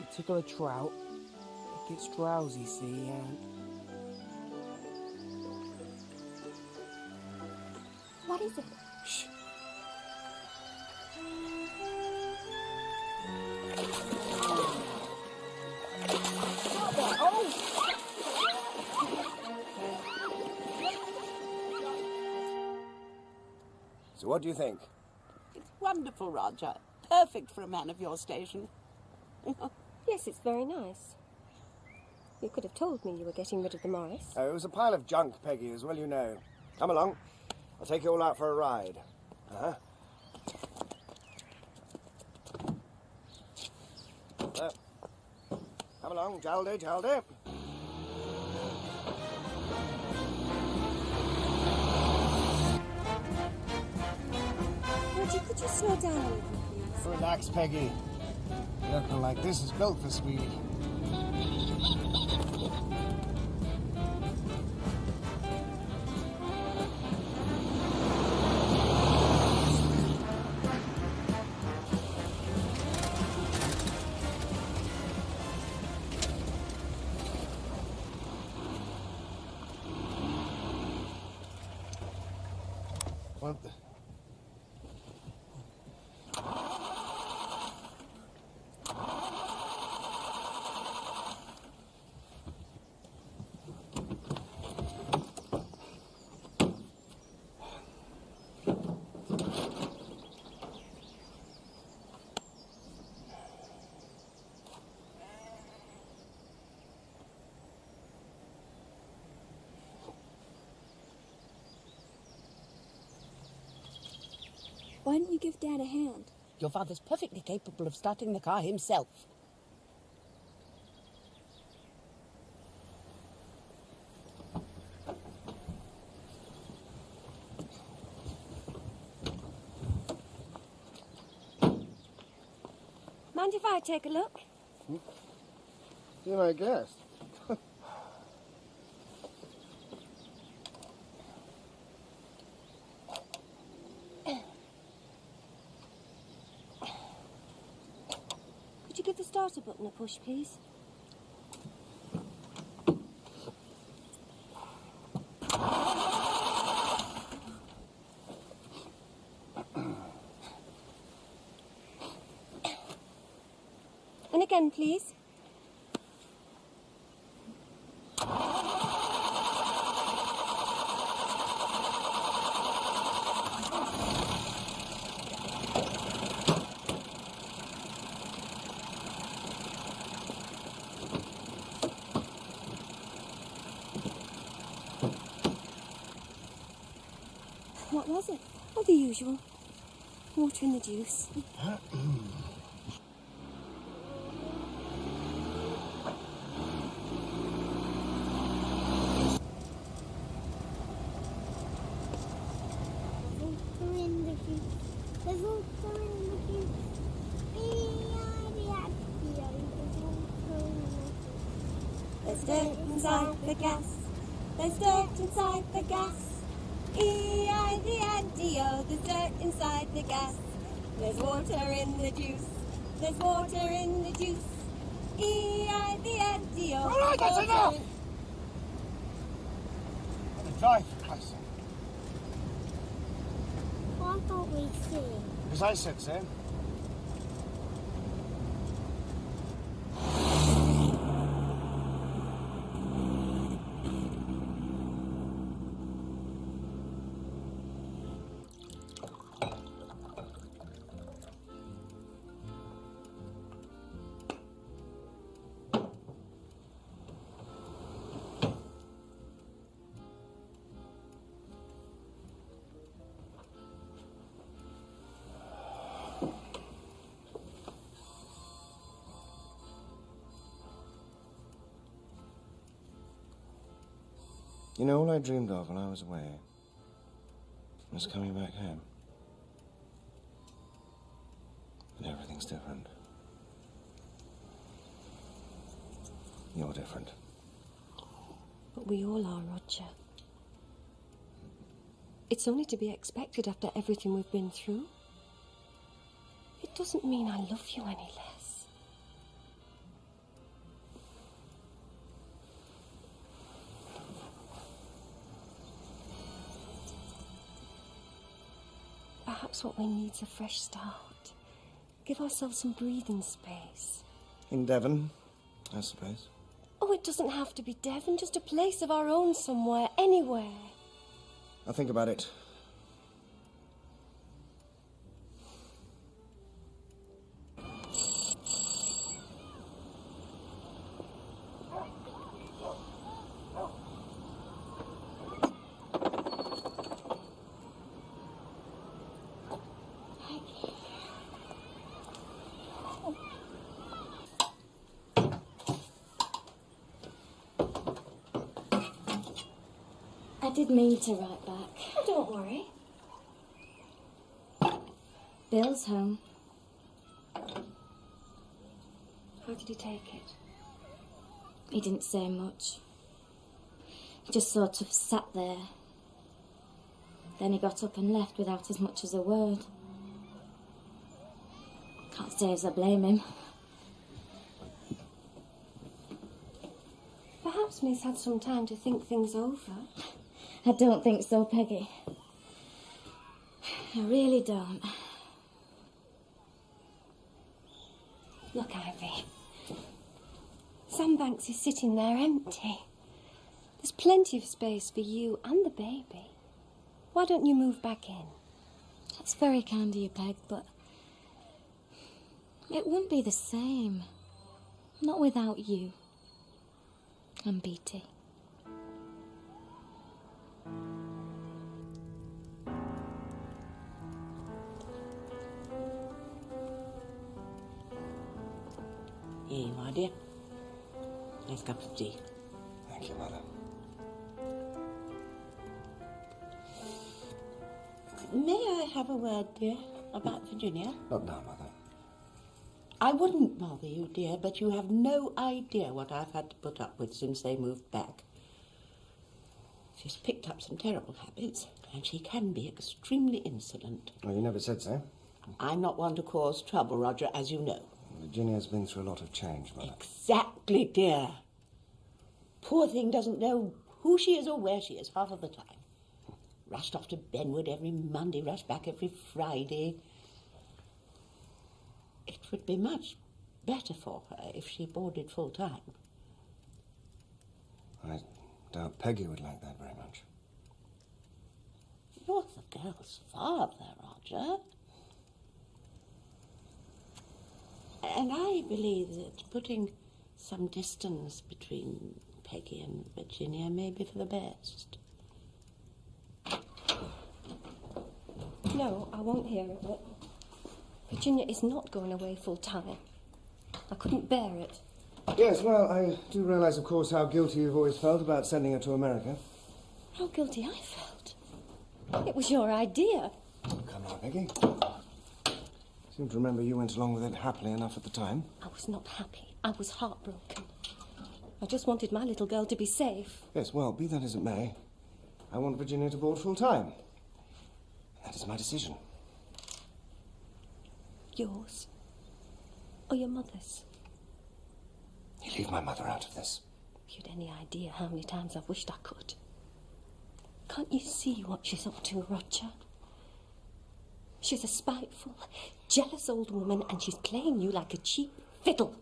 You tickle a trout, it gets drowsy, see, and... What is it? Shh. So what do you think? It's wonderful, Roger. Perfect for a man of your station. Yes, it's very nice. You could have told me you were getting rid of the Morris. It was a pile of junk, Peggy, as well you know. Come along. I'll take you all out for a ride. Uh-huh. Come along, Jaldy, Jaldy. Roger, could you slow down a little, please? Relax, Peggy. A vehicle like this is built for speed. What the... Why don't you give Dad a hand? Your father's perfectly capable of starting the car himself. Mind if I take a look? Be my guest. Could you give the starter button a push, please? And again, please. What was it? Oh, the usual. Water in the juice. There's dirt inside the gas. There's dirt inside the gas. E-I-D-I-D-O. There's dirt inside the gas. There's water in the juice. There's water in the juice. E-I-D-I-D-O. All right, that's enough! Let me drive, for Christ's sake. Why can't we see? Because I said so. You know, all I dreamed of when I was away was coming back home. And everything's different. You're different. But we all are, Roger. It's only to be expected after everything we've been through. It doesn't mean I love you any less. Perhaps what we need's a fresh start. Give ourselves some breathing space. In Devon, I suppose. Oh, it doesn't have to be Devon, just a place of our own somewhere, anywhere. I'll think about it. I did mean to write back. Oh, don't worry. Bill's home. How did he take it? He didn't say much. He just sort of sat there. Then he got up and left without as much as a word. Can't say as I blame him. Perhaps Miss had some time to think things over. I don't think so, Peggy. I really don't. Look, Ivy. Sandbanks is sitting there empty. There's plenty of space for you and the baby. Why don't you move back in? That's very kind of you, Peg, but it wouldn't be the same. Not without you and Beatty. Here you are, dear. Nice cup of tea. Thank you, Mother. May I have a word, dear, about Virginia? Not now, Mother. I wouldn't bother you, dear, but you have no idea what I've had to put up with since they moved back. She's picked up some terrible habits, and she can be extremely insolent. Well, you never said so. I'm not one to cause trouble, Roger, as you know. Virginia's been through a lot of change, Mother. Exactly, dear. Poor thing doesn't know who she is or where she is half of the time. Rushed off to Benwood every Monday, rushed back every Friday. It would be much better for her if she boarded full time. I doubt Peggy would like that very much. You're the girl's father, Roger. And I believe that putting some distance between Peggy and Virginia may be for the best. No, I won't hear of it. Virginia is not going away full time. I couldn't bear it. Yes, well, I do realise, of course, how guilty you've always felt about sending her to America. How guilty I felt. It was your idea. Oh, come on, Peggy. I seem to remember you went along with it happily enough at the time. I was not happy. I was heartbroken. I just wanted my little girl to be safe. Yes, well, be that as it may, I want Virginia to board full time. That is my decision. Yours? Or your mother's? You leave my mother out of this. If you'd any idea how many times I've wished I could. Can't you see what she's up to, Roger? She's a spiteful, jealous old woman, and she's playing you like a cheap fiddle.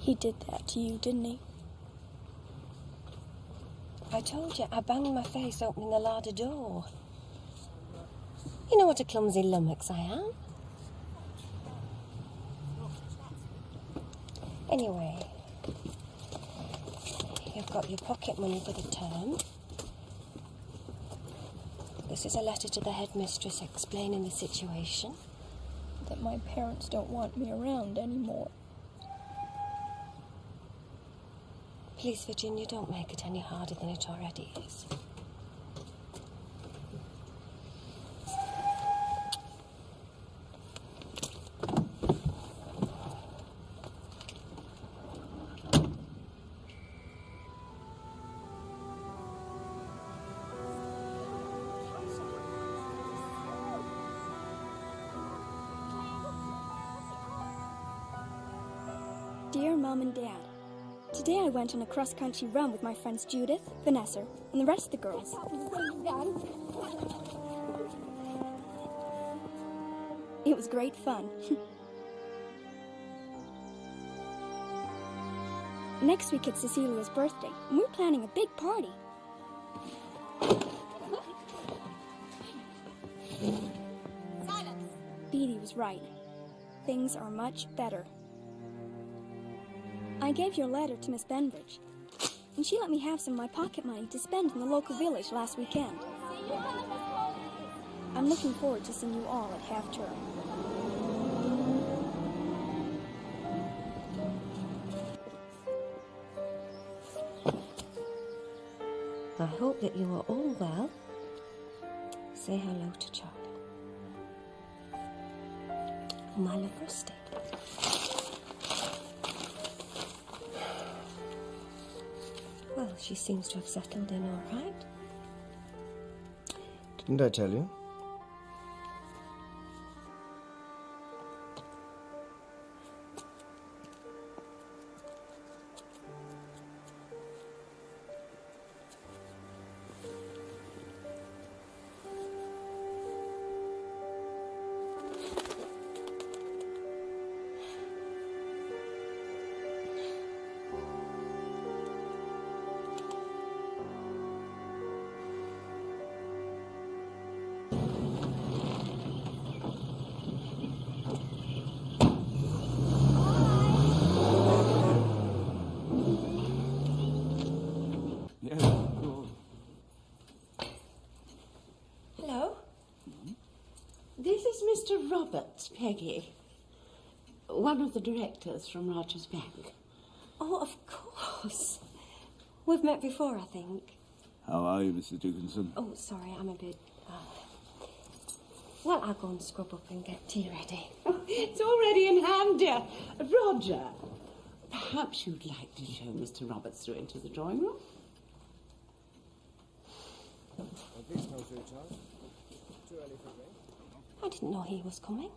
He did that to you, didn't he? I told you, I banged my face opening the larder door. You know what a clumsy lummox I am. Anyway, you've got your pocket money for the term. This is a letter to the headmistress explaining the situation. That my parents don't want me around anymore. Please, Virginia, don't make it any harder than it already is. Dear Mom and Dad, today I went on a cross-country run with my friends Judith, Vanessa, and the rest of the girls. It was great fun. Next week it's Cecilia's birthday, and we're planning a big party. Silence! Beatty was right. Things are much better. I gave your letter to Miss Benbridge, and she let me have some of my pocket money to spend in the local village last weekend. I'm looking forward to seeing you all at half-term. I hope that you are all well. Say hello to Charlie. My love, Rusty. Well, she seems to have settled in all right. Didn't I tell you? Hello? This is Mr. Roberts, Peggy. One of the directors from Rogers Bank. Oh, of course. We've met before, I think. How are you, Mr. Dickinson? Oh, sorry, I'm a bit... Well, I'll go and scrub up and get tea ready. It's already in hand, dear. Roger, perhaps you'd like to show Mr. Roberts through into the drawing room? Please come through, Charles. Too early for a drink? I didn't know he was coming.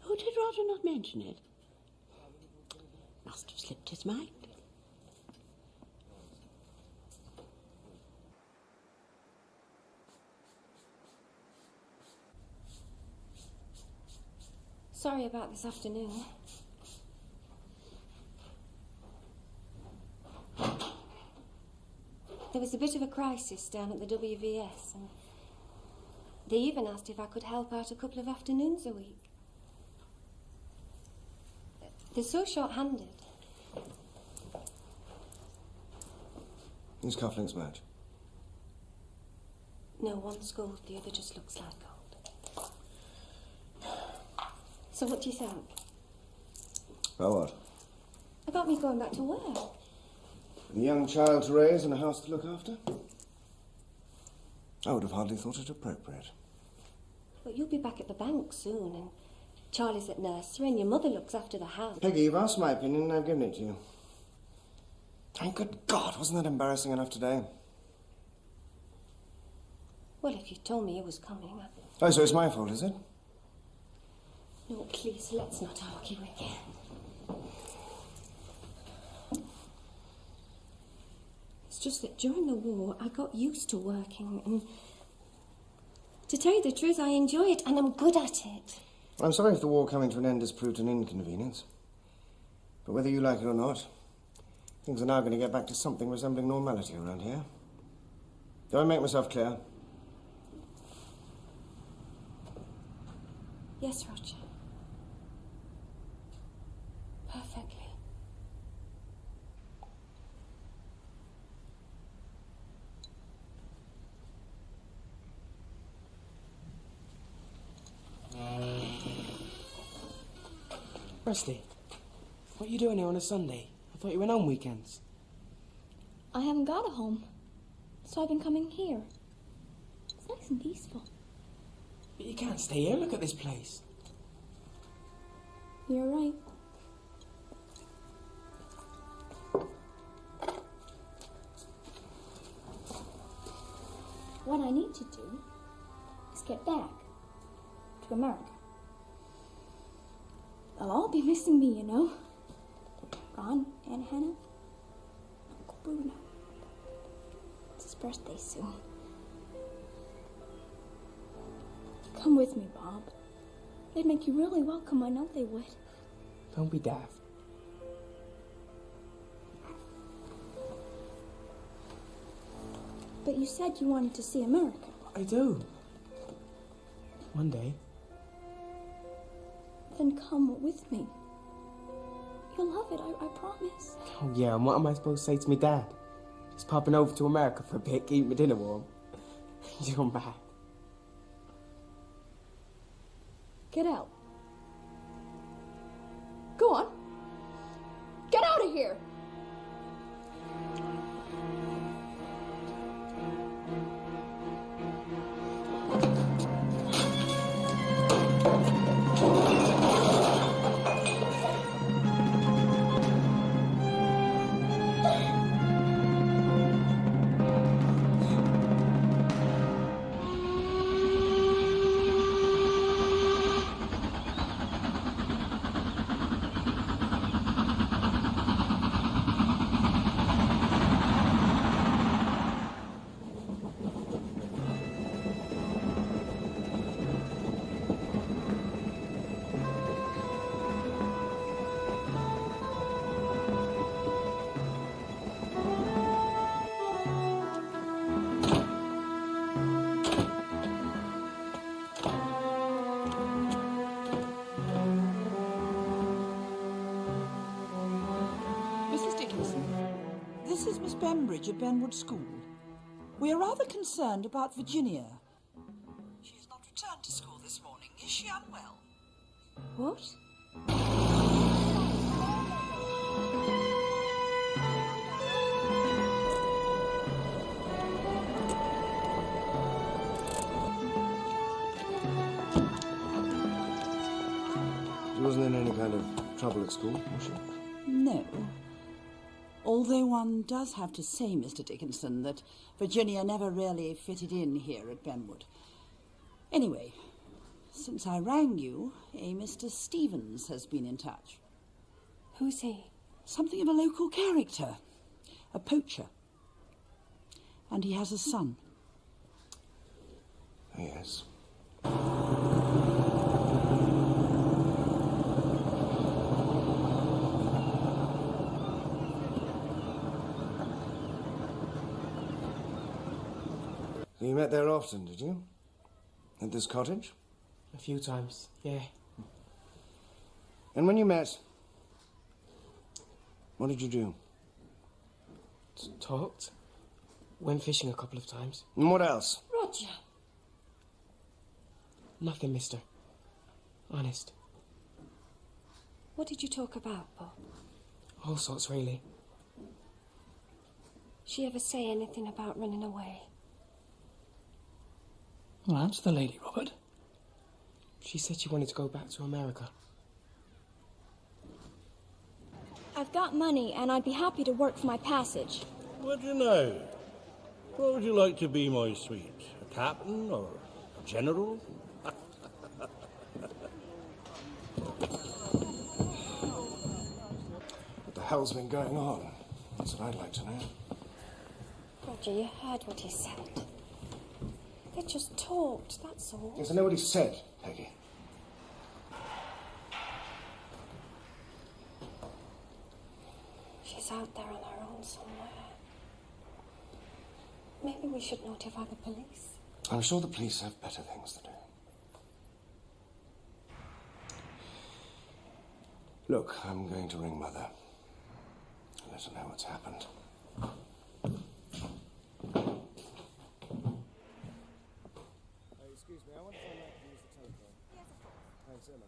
Oh, did Roger not mention it? Must have slipped his mind. Sorry about this afternoon. There was a bit of a crisis down at the WVS, and they even asked if I could help out a couple of afternoons a week. They're so short-handed. These cufflinks match. No, one's gold, the other just looks like gold. So what do you think? About what? About me going back to work? A young child to raise and a house to look after? I would have hardly thought it appropriate. But you'll be back at the bank soon, and Charlie's at nursery, and your mother looks after the house. Peggy, you've asked my opinion and I've given it to you. And good God, wasn't that embarrassing enough today? Well, if you told me he was coming, Oh, so it's my fault, is it? No, please, let's not argue again. It's just that during the war, I got used to working, and to tell you the truth, I enjoy it, and I'm good at it. I'm sorry if the war coming to an end has proved an inconvenience. But whether you like it or not, things are now going to get back to something resembling normality around here. Do I make myself clear? Yes, Roger. Perfectly. Rusty, what are you doing here on a Sunday? I thought you went home weekends. I haven't got a home, so I've been coming here. It's nice and peaceful. But you can't stay here. Look at this place. You're right. What I need to do is get back to America. They'll all be missing me, you know. Ron, Aunt Hannah, Uncle Bruno. It's his birthday soon. Come with me, Bob. They'd make you really welcome, I know they would. Don't be daft. But you said you wanted to see America. I do. One day. Then come with me. You'll love it, I promise. Oh yeah, and what am I supposed to say to me dad? Just popping over to America for a bit, keep my dinner warm. You come back. Get out. Go on. Get out of here. This is Miss Bembridge at Benwood School. We are rather concerned about Virginia. She has not returned to school this morning. Is she unwell? What? She wasn't in any kind of trouble at school, was she? No. Although one does have to say, Mr. Dickinson, that Virginia never really fitted in here at Benwood. Anyway, since I rang you, a Mr. Stevens has been in touch. Who's he? Something of a local character. A poacher. And he has a son. Yes. You met there often, did you? At this cottage? A few times, yeah. And when you met, what did you do? Talked. Went fishing a couple of times. And what else? Roger. Nothing, mister. Honest. What did you talk about, Bob? All sorts, really. She ever say anything about running away? Well, answer the lady, Robert. She said she wanted to go back to America. I've got money, and I'd be happy to work for my passage. What do you know? What would you like to be, my sweet? A captain or a general? What the hell's been going on? That's what I'd like to know. Roger, you heard what he said. They just talked, that's all. Yes, I know what he said, Peggy. She's out there on her own somewhere. Maybe we should notify the police. I'm sure the police have better things to do. Look, I'm going to ring Mother. Let her know what's happened. Excuse me, I wonder if I might use the telephone. Yes, of course. Thanks so much.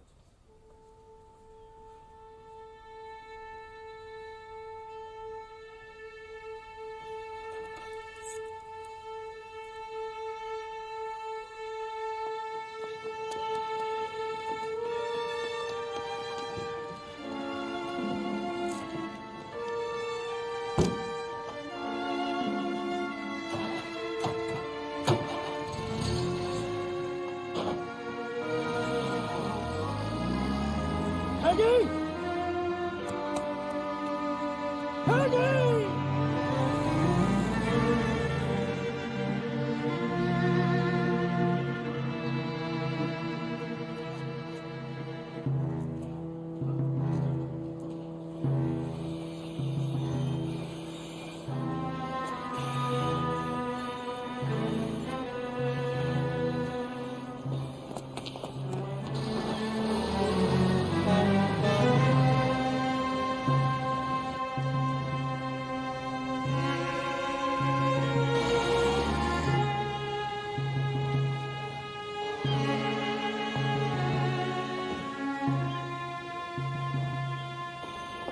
Peggy! Peggy!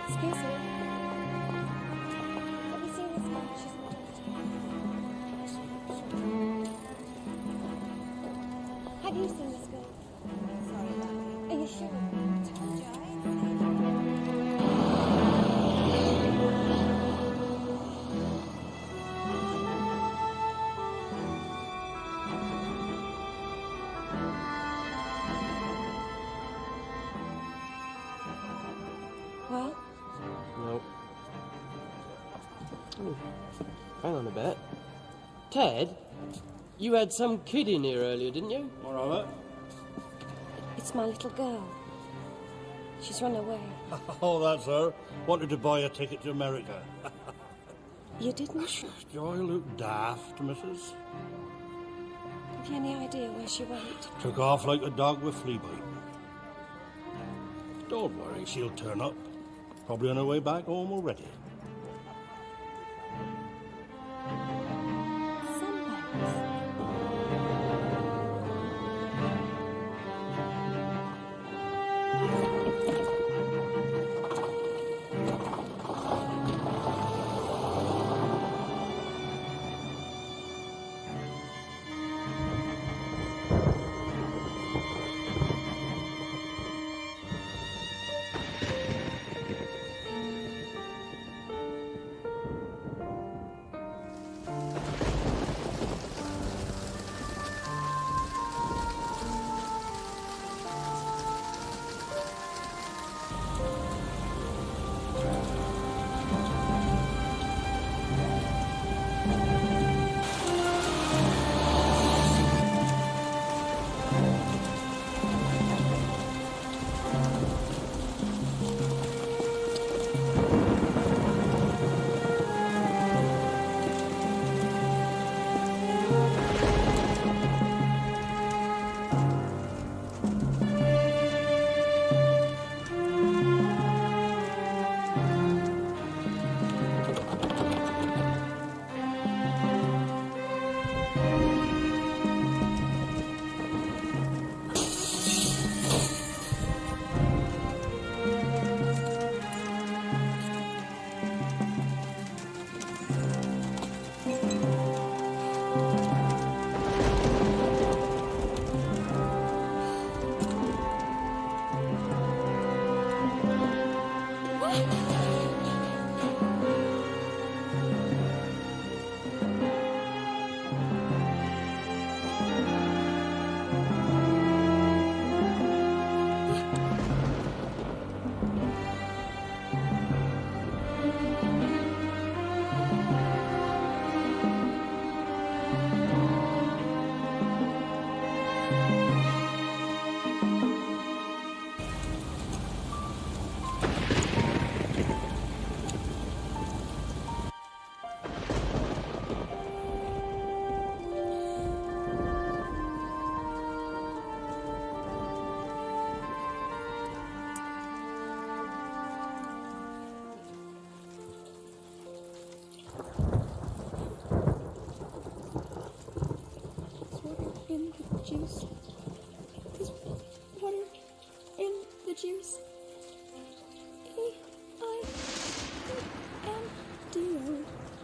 Excuse me. Have you seen this girl? She's not Have you seen this girl? Sorry, darling. Are you sure? Well? No. Oh, hang on a bit. Ted, you had some kid in here earlier, didn't you? All right. It's my little girl. She's run away. Oh, that's her. Wanted to buy a ticket to America. You didn't? Do I look daft, missus? Have you any idea where she went? Took off like a dog with flea bite. Don't worry, she'll turn up. Probably on her way back home already. juice? There's water in the juice. E-I-M-D-O.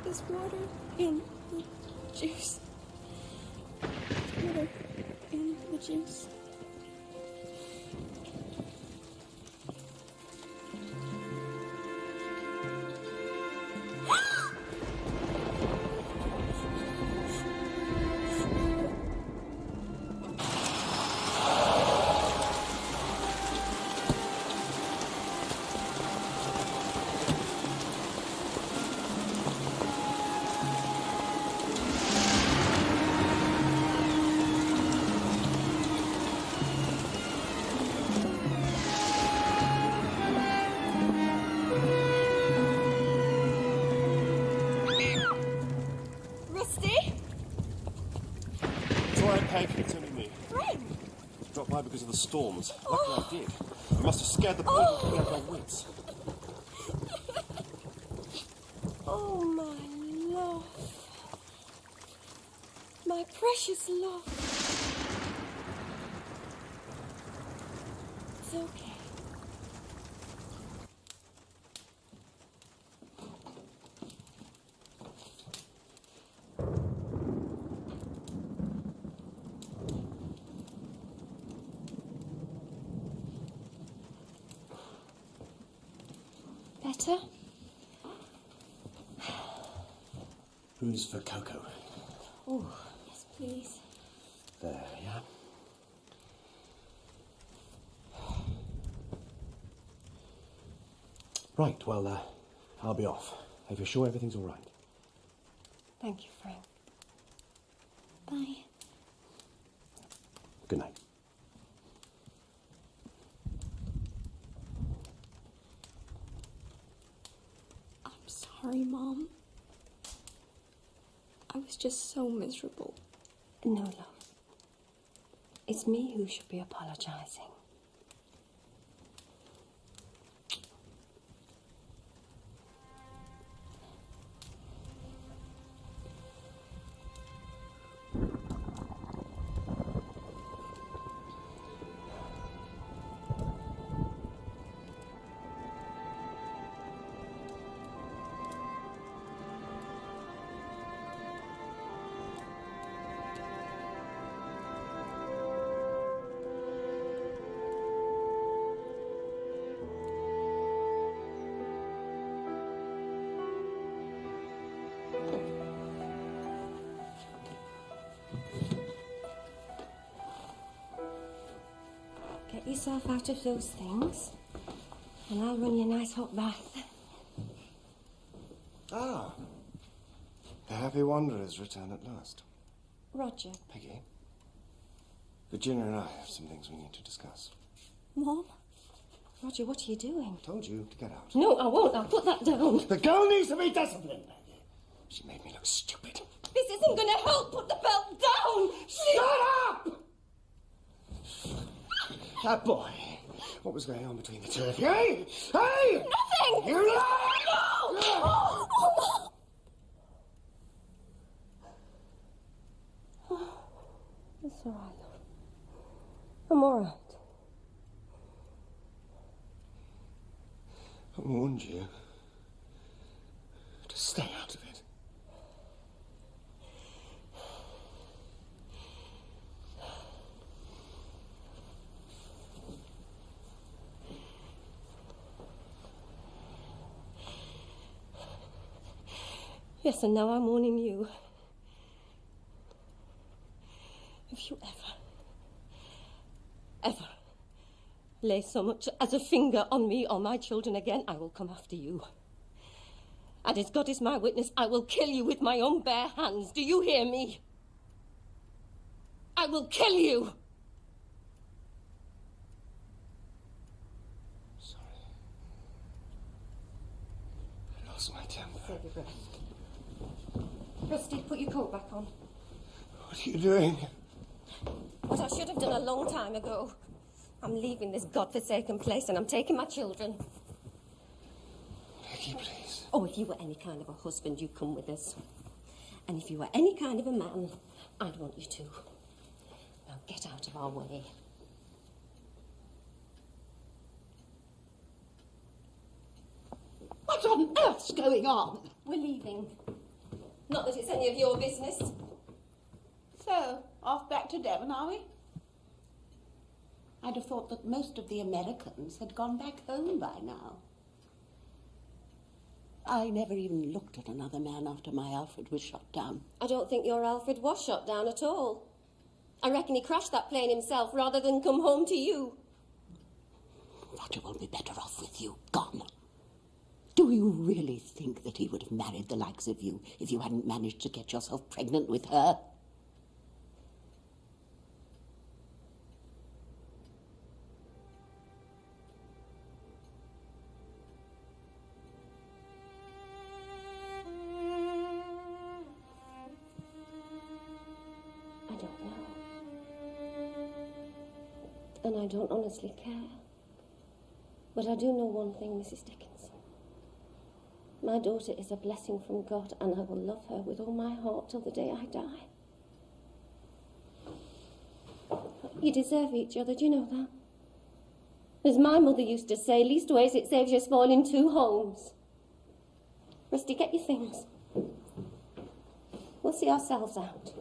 There's water in the juice. Water in the juice. It's only me. Frank! Dropped by because of the storms. Luckily I did. I must have scared the people out of their wits. Oh, my love. My precious love. It's okay. Better? Who's for Coco? Oh, yes, please. There, yeah. Right, well, I'll be off. If you're sure everything's all right. Thank you, Frank. Bye. Good night. Sorry, Mom. I was just so miserable. No, love. It's me who should be apologizing. Get yourself out of those things, and I'll run you a nice hot bath. Ah. The Happy Wanderers return at last. Roger. Peggy. Virginia and I have some things we need to discuss. Mom? Roger, what are you doing? I told you to get out. No, I won't. I'll put that down. The girl needs to be disciplined. She made me look stupid. This isn't going to help. Put the belt down. Shut up! That boy. What was going on between the two of you? Hey! Hey! Nothing! You lie! No! Oh, Mom! It's all right, love. I'm all right. I warned you to stay out of it. Yes, and now I'm warning you. If you ever lay so much as a finger on me or my children again, I will come after you. And as God is my witness, I will kill you with my own bare hands. Do you hear me? I will kill you. Sorry. I lost my temper. Save your breath. Rusty, put your coat back on. What are you doing? What I should have done a long time ago. I'm leaving this godforsaken place and I'm taking my children. Peggy, please. Oh, if you were any kind of a husband, you'd come with us. And if you were any kind of a man, I'd want you to. Now Get out of our way. What on earth's going on? We're leaving. Not that it's any of your business. So, off back to Devon, are we? I'd have thought that most of the Americans had gone back home by now. I never even looked at another man after my Alfred was shot down. I don't think your Alfred was shot down at all. I reckon he crashed that plane himself rather than come home to you. Roger will be better off with you gone. Do you really think that he would have married the likes of you if you hadn't managed to get yourself pregnant with her? I don't know. And I don't honestly care. But I do know one thing, Mrs. Dickinson. My daughter is a blessing from God, and I will love her with all my heart till the day I die. You deserve each other, do you know that? As my mother used to say, leastways it saves you spoiling two homes. Rusty, get your things. We'll see ourselves out.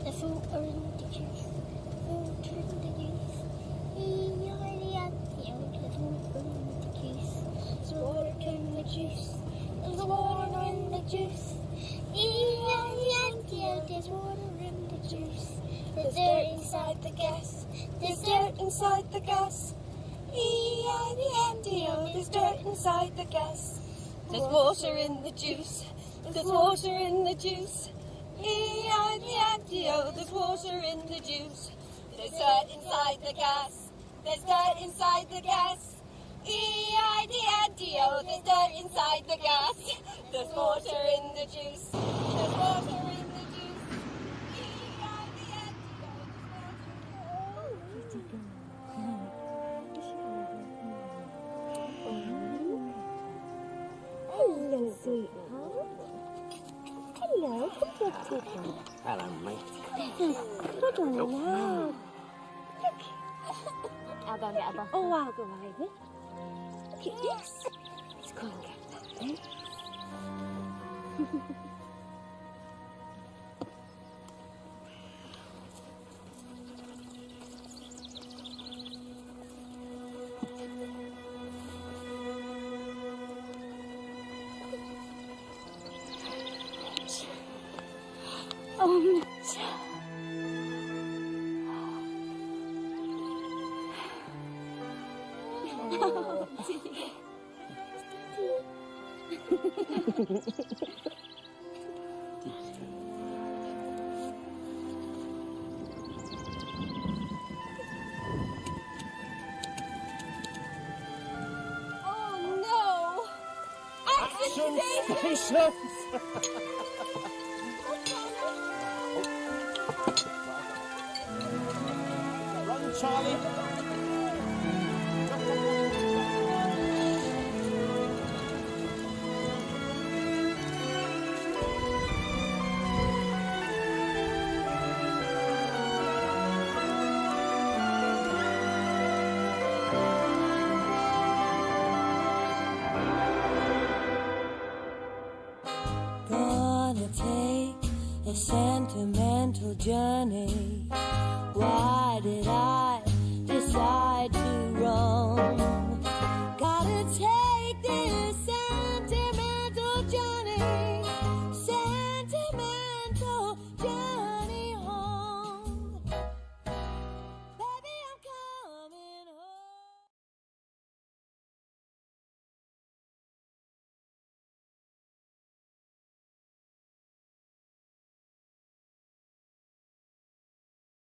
The fruit are in the juice. Fruit are in the juice. The fruit are in the juice. There's water in the juice. There's water in the juice. There's water in the juice. There's dirt inside the gas. There's dirt inside the gas. E-I-D-M-D-O. There's dirt inside the gas. There's water in the juice. There's water in the juice. E-I-D-M-D-O. There's water in the juice. There's dirt inside the gas. There's dirt inside the gas. E-I-D-M-D-O. There's dirt inside the gas. There's water in the juice. There's water in the juice. Hello, sweetheart. Hello, come here, sweetheart. Hello, mate. Good on you now. Look. I'll go and get a bottle. Oh, I'll go, Ivy. Look at this. Let's go and get that then. Oh, Mitch. Oh, dear. Oh, no! Action Station! Run, Charlie! journey. Why did I